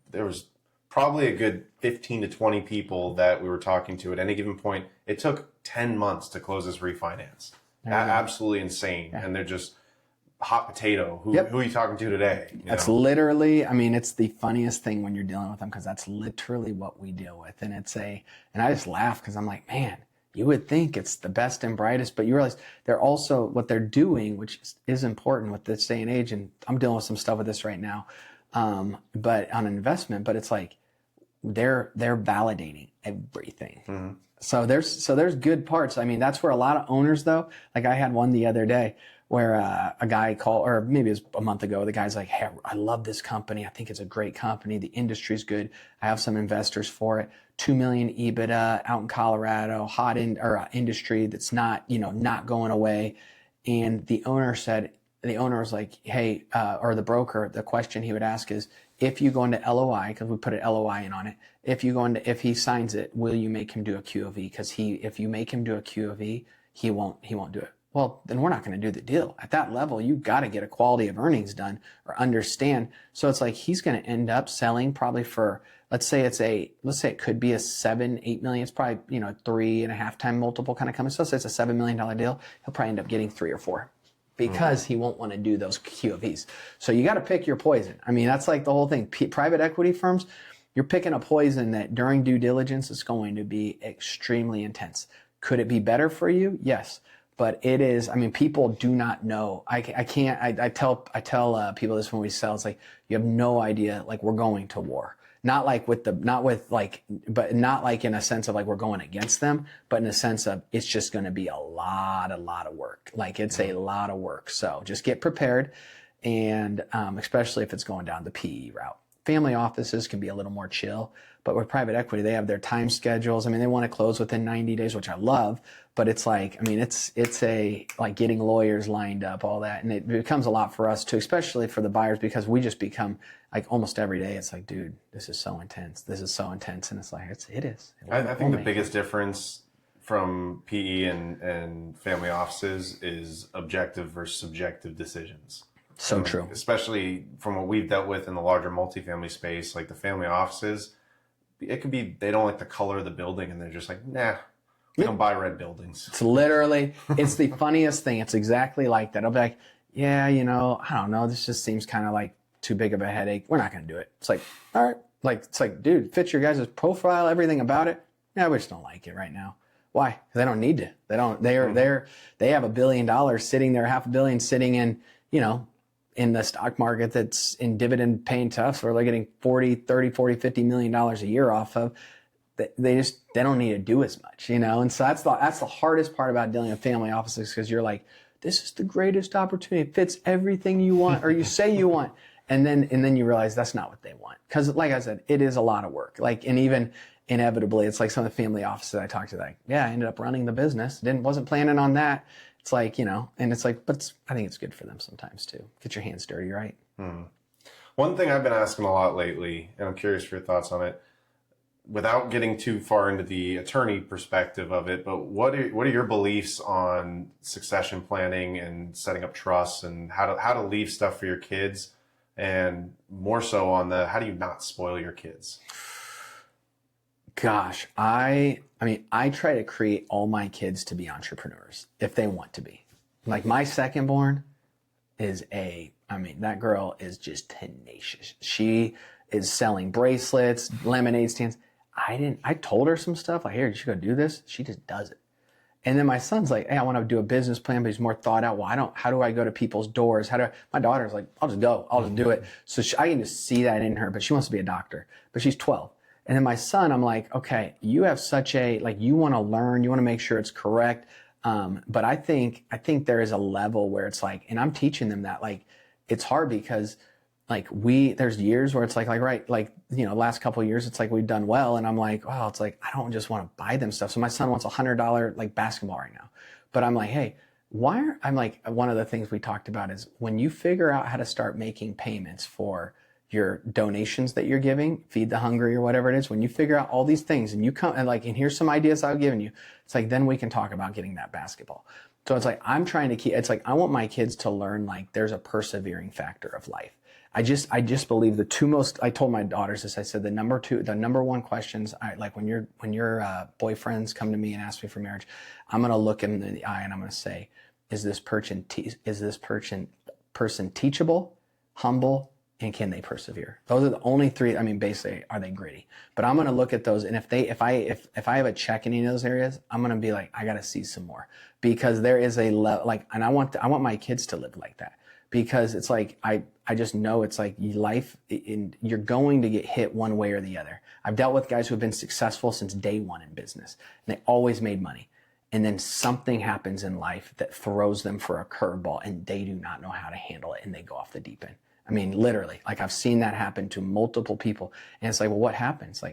there was probably a good 15 to 20 people that we were talking to at any given point. It took 10 months to close this refinance. Absolutely insane. Yeah. And they're just hot potato. Who are you talking to today? That's literally, I mean, it's the funniest thing when you're dealing with them, because that's literally what we deal with. And and I just laugh because I'm like, man, you would think it's the best and brightest, but you realize they're also, what they're doing, which is important with this day and age. And I'm dealing with some stuff with this right now. But on investment, but it's like, they're validating everything. Mm-hmm. So there's good parts. I mean, that's where a lot of owners though, like I had one the other day where a guy called, or maybe it was a month ago, the guy's like, hey, I love this company. I think it's a great company. The industry's good. I have some investors for it. 2 million EBITDA out in Colorado, industry that's not going away. And the owner was like, hey, or the broker, the question he would ask is, if you go into LOI, because we put an LOI in on it, if he signs it, will you make him do a QOV? Because if you make him do a QOV, he won't do it. well, then we're not going to do the deal. At that level, you got to get a quality of earnings done or understand. So it's like he's going to end up selling probably for, let's say it could be a 7-8 million. It's probably, 3.5 time multiple kind of company. So let's say it's a $7 million deal. He'll probably end up getting 3 or 4 because he won't want to do those QOVs. So you got to pick your poison. I mean, that's like the whole thing. Private equity firms, you're picking a poison that during due diligence is going to be extremely intense. Could it be better for you? Yes. But it is, I mean, people do not know. I tell people this when we sell, it's like, you have no idea, like we're going to war. Not like but not like in a sense of like we're going against them, but in a sense of it's just going to be a lot of work. Like it's a lot of work. So just get prepared. And especially if it's going down the PE route. Family offices can be a little more chill, but with private equity, they have their time schedules. I mean, they want to close within 90 days, which I love, but it's like, I mean, it's like getting lawyers lined up, all that. And it becomes a lot for us too, especially for the buyers, because we just become like almost every day. It's like, dude, this is so intense. This is so intense. And it's like, it is. I think the biggest difference from PE and family offices is objective versus subjective decisions. So true. Especially from what we've dealt with in the larger multifamily space, like the family offices, it could be they don't like the color of the building and they're just like, nah, we don't buy red buildings. It's literally, it's the funniest thing. It's exactly like that. I'll be like, yeah, I don't know. This just seems kind of like too big of a headache. We're not going to do it. It's like, all right. Like, it's like, dude, fits your guys' profile, everything about it. Yeah, we just don't like it right now. Why? Because they don't need to. They have $1 billion sitting there, $500 million sitting in, in the stock market that's in dividend paying stuff, or they're getting $50 million a year off of. They don't need to do as much, And so that's the hardest part about dealing with family offices, because you're like, this is the greatest opportunity. It fits everything you want or you say you want. And then you realize that's not what they want. Because like I said, it is a lot of work. And even inevitably, it's like some of the family offices I talked to, like, yeah, I ended up running the business. Wasn't planning on that. It's like, and it's like, but I think it's good for them sometimes too. Get your hands dirty, right? One thing I've been asking a lot lately, and I'm curious for your thoughts on it, without getting too far into the attorney perspective of it, but what are your beliefs on succession planning and setting up trusts and how to leave stuff for your kids, and more so on how do you not spoil your kids? Gosh, I try to create all my kids to be entrepreneurs if they want to be. Like my second born is that girl is just tenacious. She is selling bracelets, lemonade stands. I told her some stuff like, here, you should go do this. She just does it. And then my son's like, hey, I want to do a business plan, but he's more thought out. Well, how do I go to people's doors? My daughter's like, I'll just go. I'll just do it. So I can just see that in her, but she wants to be a doctor, but she's 12. And then my son, I'm like, okay, you have such you want to learn, you want to make sure it's correct. But I think there is a level where it's like, and I'm teaching them that, like, it's hard because there's years where it's last couple of years, it's like we've done well. And I'm like, wow, it's like, I don't just want to buy them stuff. So my son wants $100 basketball right now. But I'm like, hey, one of the things we talked about is when you figure out how to start making payments for your donations that you're giving, Feed the Hungry or whatever it is, when you figure out all these things and you come and here's some ideas I've given you, it's like, then we can talk about getting that basketball. So it's like, I'm trying to it's like, I want my kids to learn, there's a persevering factor of life. I just believe I told my daughters this, I said, the number one questions, when your boyfriends come to me and ask me for marriage, I'm going to look in the eye and I'm going to say, is this person teachable, humble, and can they persevere? Those are the only three. Basically, are they gritty? But I'm going to look at those, and if I have a check in any of those areas, I'm going to be like, I got to see some more, because there is a level, and I want my kids to live like that, because it's like I just know it's like life, you're going to get hit one way or the other. I've dealt with guys who have been successful since day one in business, and they always made money. And then something happens in life that throws them for a curveball, and they do not know how to handle it, and they go off the deep end. Literally, I've seen that happen to multiple people. And it's like, well, what happens?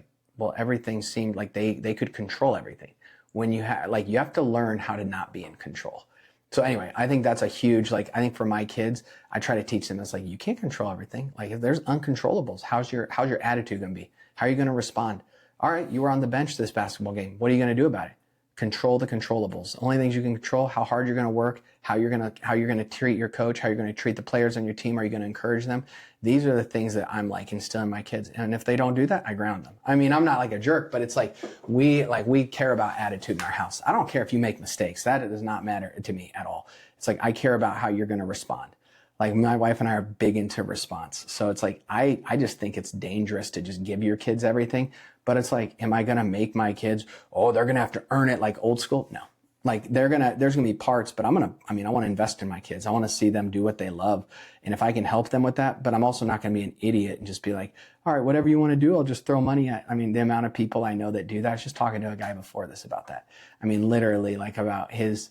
Everything seemed like they could control everything. When you have to learn how to not be in control. So anyway, I think that's a huge, I think for my kids, I try to teach them, it's like, you can't control everything. If there's uncontrollables, how's your attitude going to be? How are you going to respond? All right, you were on the bench this basketball game. What are you going to do about it? Control the controllables. Only things you can control: how hard you're going to work, how you're going to treat your coach, how you're going to treat the players on your team. Are you going to encourage them? These are the things that I'm like instilling my kids. And if they don't do that, I ground them. I mean, I'm not like a jerk, but it's like we care about attitude in our house. I don't care if you make mistakes. That does not matter to me at all. It's like I care about how you're going to respond. Like my wife and I are big into response. So it's like, I just think it's dangerous to just give your kids everything. But it's like, am I going to make my kids, oh, they're going to have to earn it like old school? No. Like there's going to be parts, but I want to invest in my kids. I want to see them do what they love. And if I can help them with that, but I'm also not going to be an idiot and just be like, all right, whatever you want to do, I'll just throw money at. I mean, the amount of people I know that do that. I was just talking to a guy before this about that. I mean, literally like about his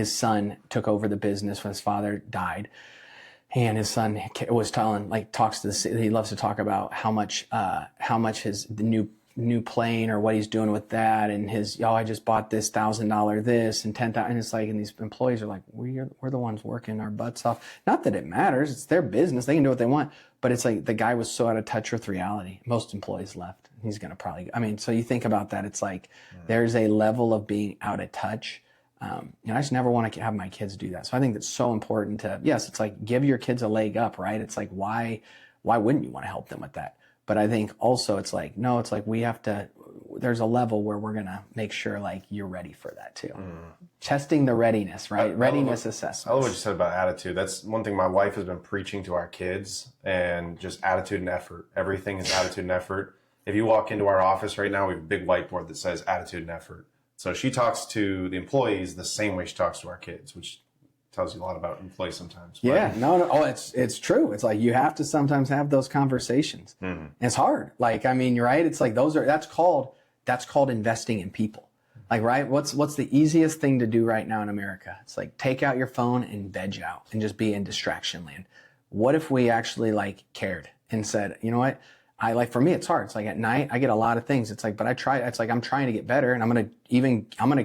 son took over the business when his father died. And his son was telling, like, he loves to talk about how much the new plane or what he's doing with that, and I just bought this $1,000 this and $10,000. And it's like, and these employees are like, we're the ones working our butts off. Not that it matters; it's their business; they can do what they want. But it's like the guy was so out of touch with reality. Most employees left. He's gonna probably. I mean, so you think about that. It's like there's a level of being out of touch. I just never want to have my kids do that. So I think that's so important to, yes, it's like give your kids a leg up, right? It's like, why wouldn't you want to help them with that? But I think also it's like, no, it's like there's a level where we're going to make sure like you're ready for that too. Testing the readiness, right? Readiness assessment. I love what you said about attitude. That's one thing my wife has been preaching to our kids, and just attitude and effort. Everything is attitude and effort. If you walk into our office right now, we have a big whiteboard that says attitude and effort. So she talks to the employees the same way she talks to our kids, which tells you a lot about employees sometimes. But, yeah, no. Oh, it's true. It's like you have to sometimes have those conversations. And it's hard. Like, I mean, you're right. It's like that's called investing in people. Like, right? What's the easiest thing to do right now in America? It's like take out your phone and veg out and just be in distraction land. What if we actually like cared and said, you know what? For me, it's hard. It's like at night, I get a lot of things. It's like, but it's like, I'm trying to get better, and I'm going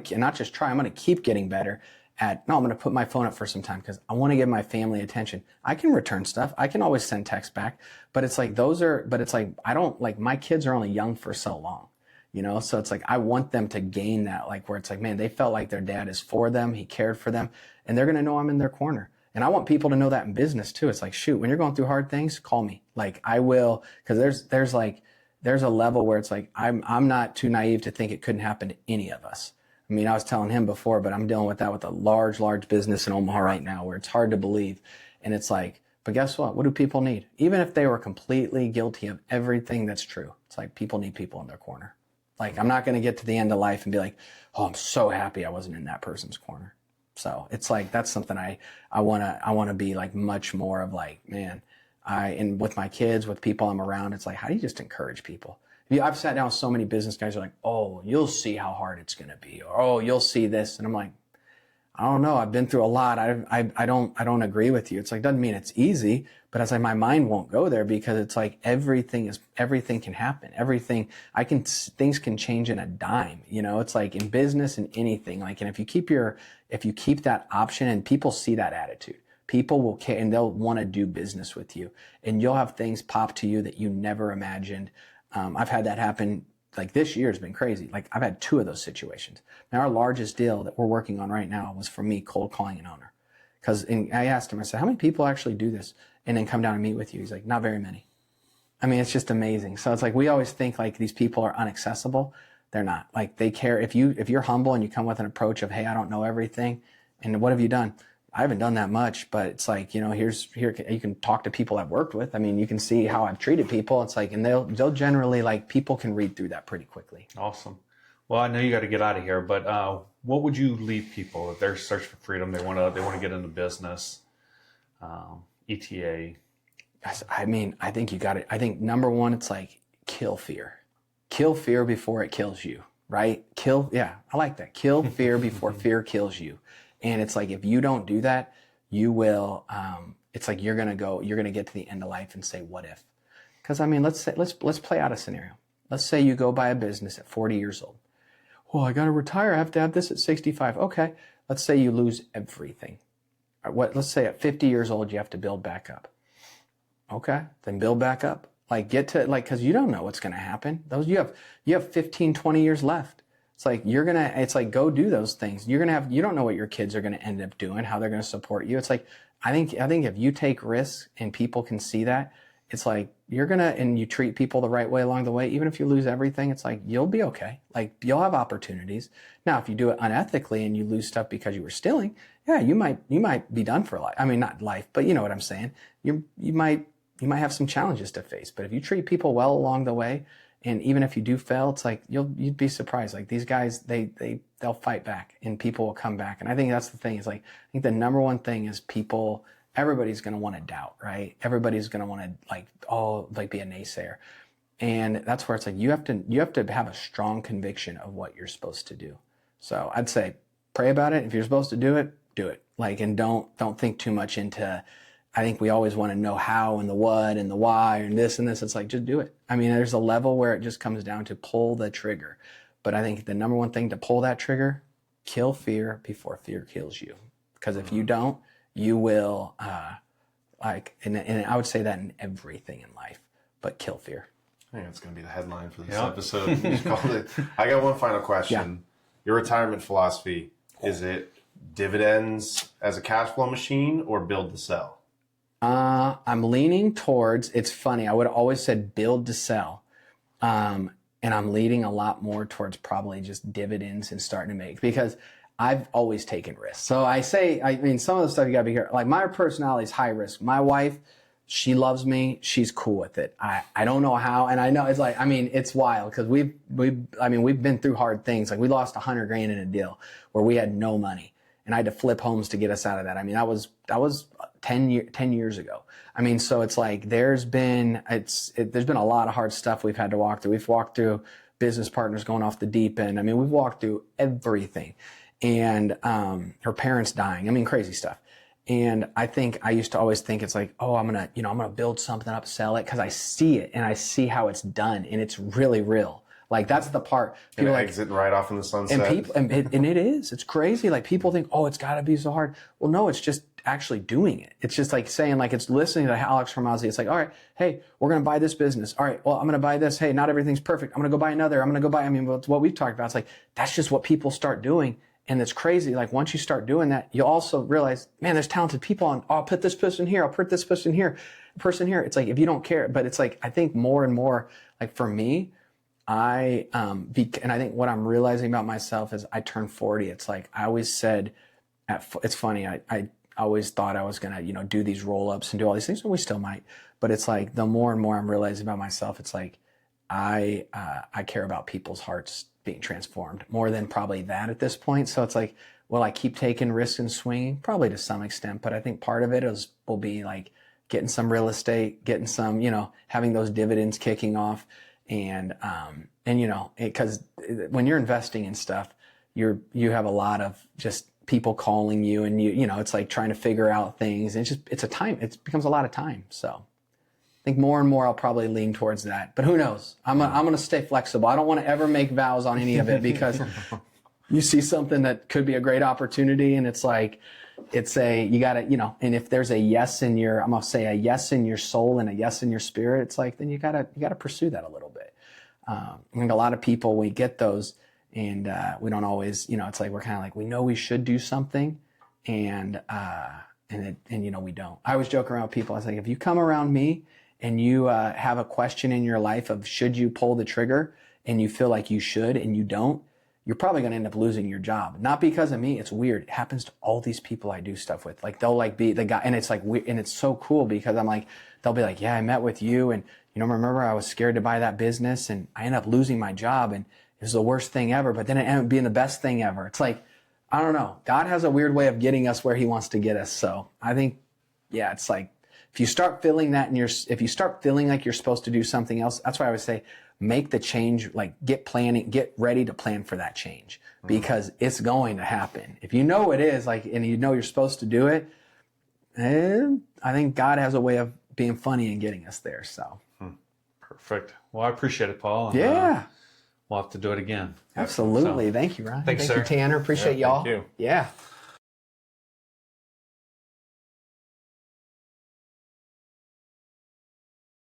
to not just try, I'm going to keep getting better I'm going to put my phone up for some time because I want to give my family attention. I can return stuff. I can always send texts back, but it's like, I don't like, my kids are only young for so long, so it's like, I want them to gain that, like where it's like, man, they felt like their dad is for them. He cared for them, and they're going to know I'm in their corner. And I want people to know that in business too. It's like, shoot, when you're going through hard things, call me. Like I will, because there's a level where it's like, I'm not too naive to think it couldn't happen to any of us. I mean, I was telling him before, but I'm dealing with that with a large business in Omaha right now where it's hard to believe. And it's like, but guess what? What do people need? Even if they were completely guilty of everything that's true, it's like people need people in their corner. Like I'm not going to get to the end of life and be like, oh, I'm so happy I wasn't in that person's corner. So it's like, that's something I want to be like much more of like, man, and with my kids, with people I'm around, it's like, how do you just encourage people? I've sat down with so many business guys who are like, oh, you'll see how hard it's going to be. Or, oh, you'll see this. And I'm like, I don't know. I've been through a lot. I don't agree with you. It's like, doesn't mean it's easy, but it's like my mind won't go there because it's like everything can happen. Things can change in a dime. It's like in business and anything. Like, and if you keep that option, and people see that attitude, people will care and they'll want to do business with you, and you'll have things pop to you that you never imagined. I've had that happen. Like this year has been crazy. Like I've had 2 of those situations. Now our largest deal that we're working on right now was for me cold calling an owner. I asked him, I said, how many people actually do this and then come down and meet with you? He's like, not very many. I mean, it's just amazing. So it's like, we always think like these people are inaccessible. They're not. Like they care. If you're humble and you come with an approach of, hey, I don't know everything. And what have you done? I haven't done that much, but it's like, here you can talk to people I've worked with. I mean, you can see how I've treated people. It's like, and they'll generally, like, people can read through that pretty quickly. Awesome. Well, I know you got to get out of here, but what would you leave people if they're searching for freedom? They want to get into business, ETA. I mean, I think you got it. I think number one, it's like kill fear before it kills you, right? I like that. Kill fear before fear kills you. And it's like, if you don't do that, you will, it's like, you're going to get to the end of life and say, what if? Because I mean, let's play out a scenario. Let's say you go buy a business at 40 years old. Well, I got to retire. I have to have this at 65. Okay. Let's say you lose everything. Let's say at 50 years old, you have to build back up. Okay. Then build back up. Like cause you don't know what's going to happen. You have 15, 20 years left. It's like, it's like, go do those things. You don't know what your kids are going to end up doing, how they're going to support you. It's like, I think if you take risks and people can see that, it's like, and you treat people the right way along the way, even if you lose everything, it's like, you'll be okay. Like, you'll have opportunities. Now, if you do it unethically and you lose stuff because you were stealing, yeah, you might be done for life. I mean, not life, but you know what I'm saying? You might have some challenges to face, but if you treat people well along the way, and even if you do fail, it's like, you'd be surprised. Like, these guys, they'll fight back and people will come back. And I think that's the thing, is like, I think the number one thing is everybody's going to want to doubt, right? Everybody's going to want to be a naysayer. And that's where it's like, you have to have a strong conviction of what you're supposed to do. So I'd say, pray about it. If you're supposed to do it, do it. Like, and don't think too much into, I think we always want to know how and the what and the why and this and this. It's like, just do it. I mean, there's a level where it just comes down to pull the trigger. But I think the number one thing to pull that trigger, kill fear before fear kills you. Because if you don't, you will, and I would say that in everything in life, but kill fear. I think that's going to be the headline for this episode. You just called it. I got one final question. Yeah. Your retirement philosophy, is it dividends as a cash flow machine or build to sell? I'm leaning towards, it's funny, I would have always said build to sell. And I'm leaning a lot more towards probably just dividends and starting to make, because I've always taken risks. So I mean, some of the stuff you gotta be careful. Like, my personality is high risk. My wife, she loves me. She's cool with it. I don't know how. And I know it's like, I mean, it's wild because we've been through hard things. Like, we lost $100,000 in a deal where we had no money and I had to flip homes to get us out of that. I mean, that was 10 years ago. I mean, so it's like, there's been a lot of hard stuff we've had to walk through. We've walked through business partners going off the deep end. I mean, we've walked through everything, and her parents dying. I mean, crazy stuff. And I used to always think it's like, oh, I'm going to build something up, sell it, because I see it and I see how it's done and it's really real. Like, that's the part. People exiting right off in the sunset. And it is. It's crazy. Like, people think, oh, it's got to be so hard. Well, no, it's just actually doing it. It's just like saying, like, it's listening to Alex Hormozzi. It's like, all right, hey, we're going to buy this business. All right, well, I'm going to buy this. Hey, not everything's perfect. I'm going to go buy another. I mean, it's what we've talked about. It's like, that's just what people start doing. And it's crazy. Like, once you start doing that, you'll also realize, man, there's talented people on, oh, I'll put this person here. I'll put this person here. It's like, if you don't care, but it's like, I think more and more, like, for me, and I think what I'm realizing about myself is I turned 40. It's like, I always said, it's funny. I always thought I was going to, do these roll-ups and do all these things, and we still might. But it's like, the more and more I'm realizing about myself, it's like, I care about people's hearts being transformed more than probably that at this point. So it's like, will I keep taking risks and swinging? Probably to some extent. But I think part of it will be like getting some real estate, getting some, having those dividends kicking off. And because when you're investing in stuff, you have a lot of just people calling you, and it's like trying to figure out things. And it becomes a lot of time. So I think more and more I'll probably lean towards that, but who knows? I'm going to stay flexible. I don't want to ever make vows on any of it, because you see something that could be a great opportunity, and it's like, you got to, and if there's a yes in your, I'm going to say a yes in your soul and a yes in your spirit, it's like, then you got to pursue that a little bit. I think a lot of people, we get those, and we don't always, it's like, we're kind of like, we know we should do something, and we don't. I always joke around with people. I was like, if you come around me and you have a question in your life of should you pull the trigger, and you feel like you should and you don't, you're probably going to end up losing your job. Not because of me. It's weird. It happens to all these people I do stuff with. Like, they'll like be the guy, and it's like, and it's so cool, because I'm like, they'll be like, yeah, I met with you, and remember I was scared to buy that business, and I ended up losing my job, and it was the worst thing ever, but then it ended up being the best thing ever. It's like, I don't know. God has a weird way of getting us where he wants to get us. So I think, yeah, it's like, if you start feeling that, if you start feeling like you're supposed to do something else, that's why I would say, make the change, like, get ready to plan for that change, because it's going to happen. If you know it is, like, and you're supposed to do it, I think God has a way of being funny and getting us there. So. Perfect. Well, I appreciate it, Paul. Yeah. We'll have to do it again. Absolutely. Thank you, Ryan. Thanks, Thank you, Tanner. Appreciate y'all. Thank you. Yeah.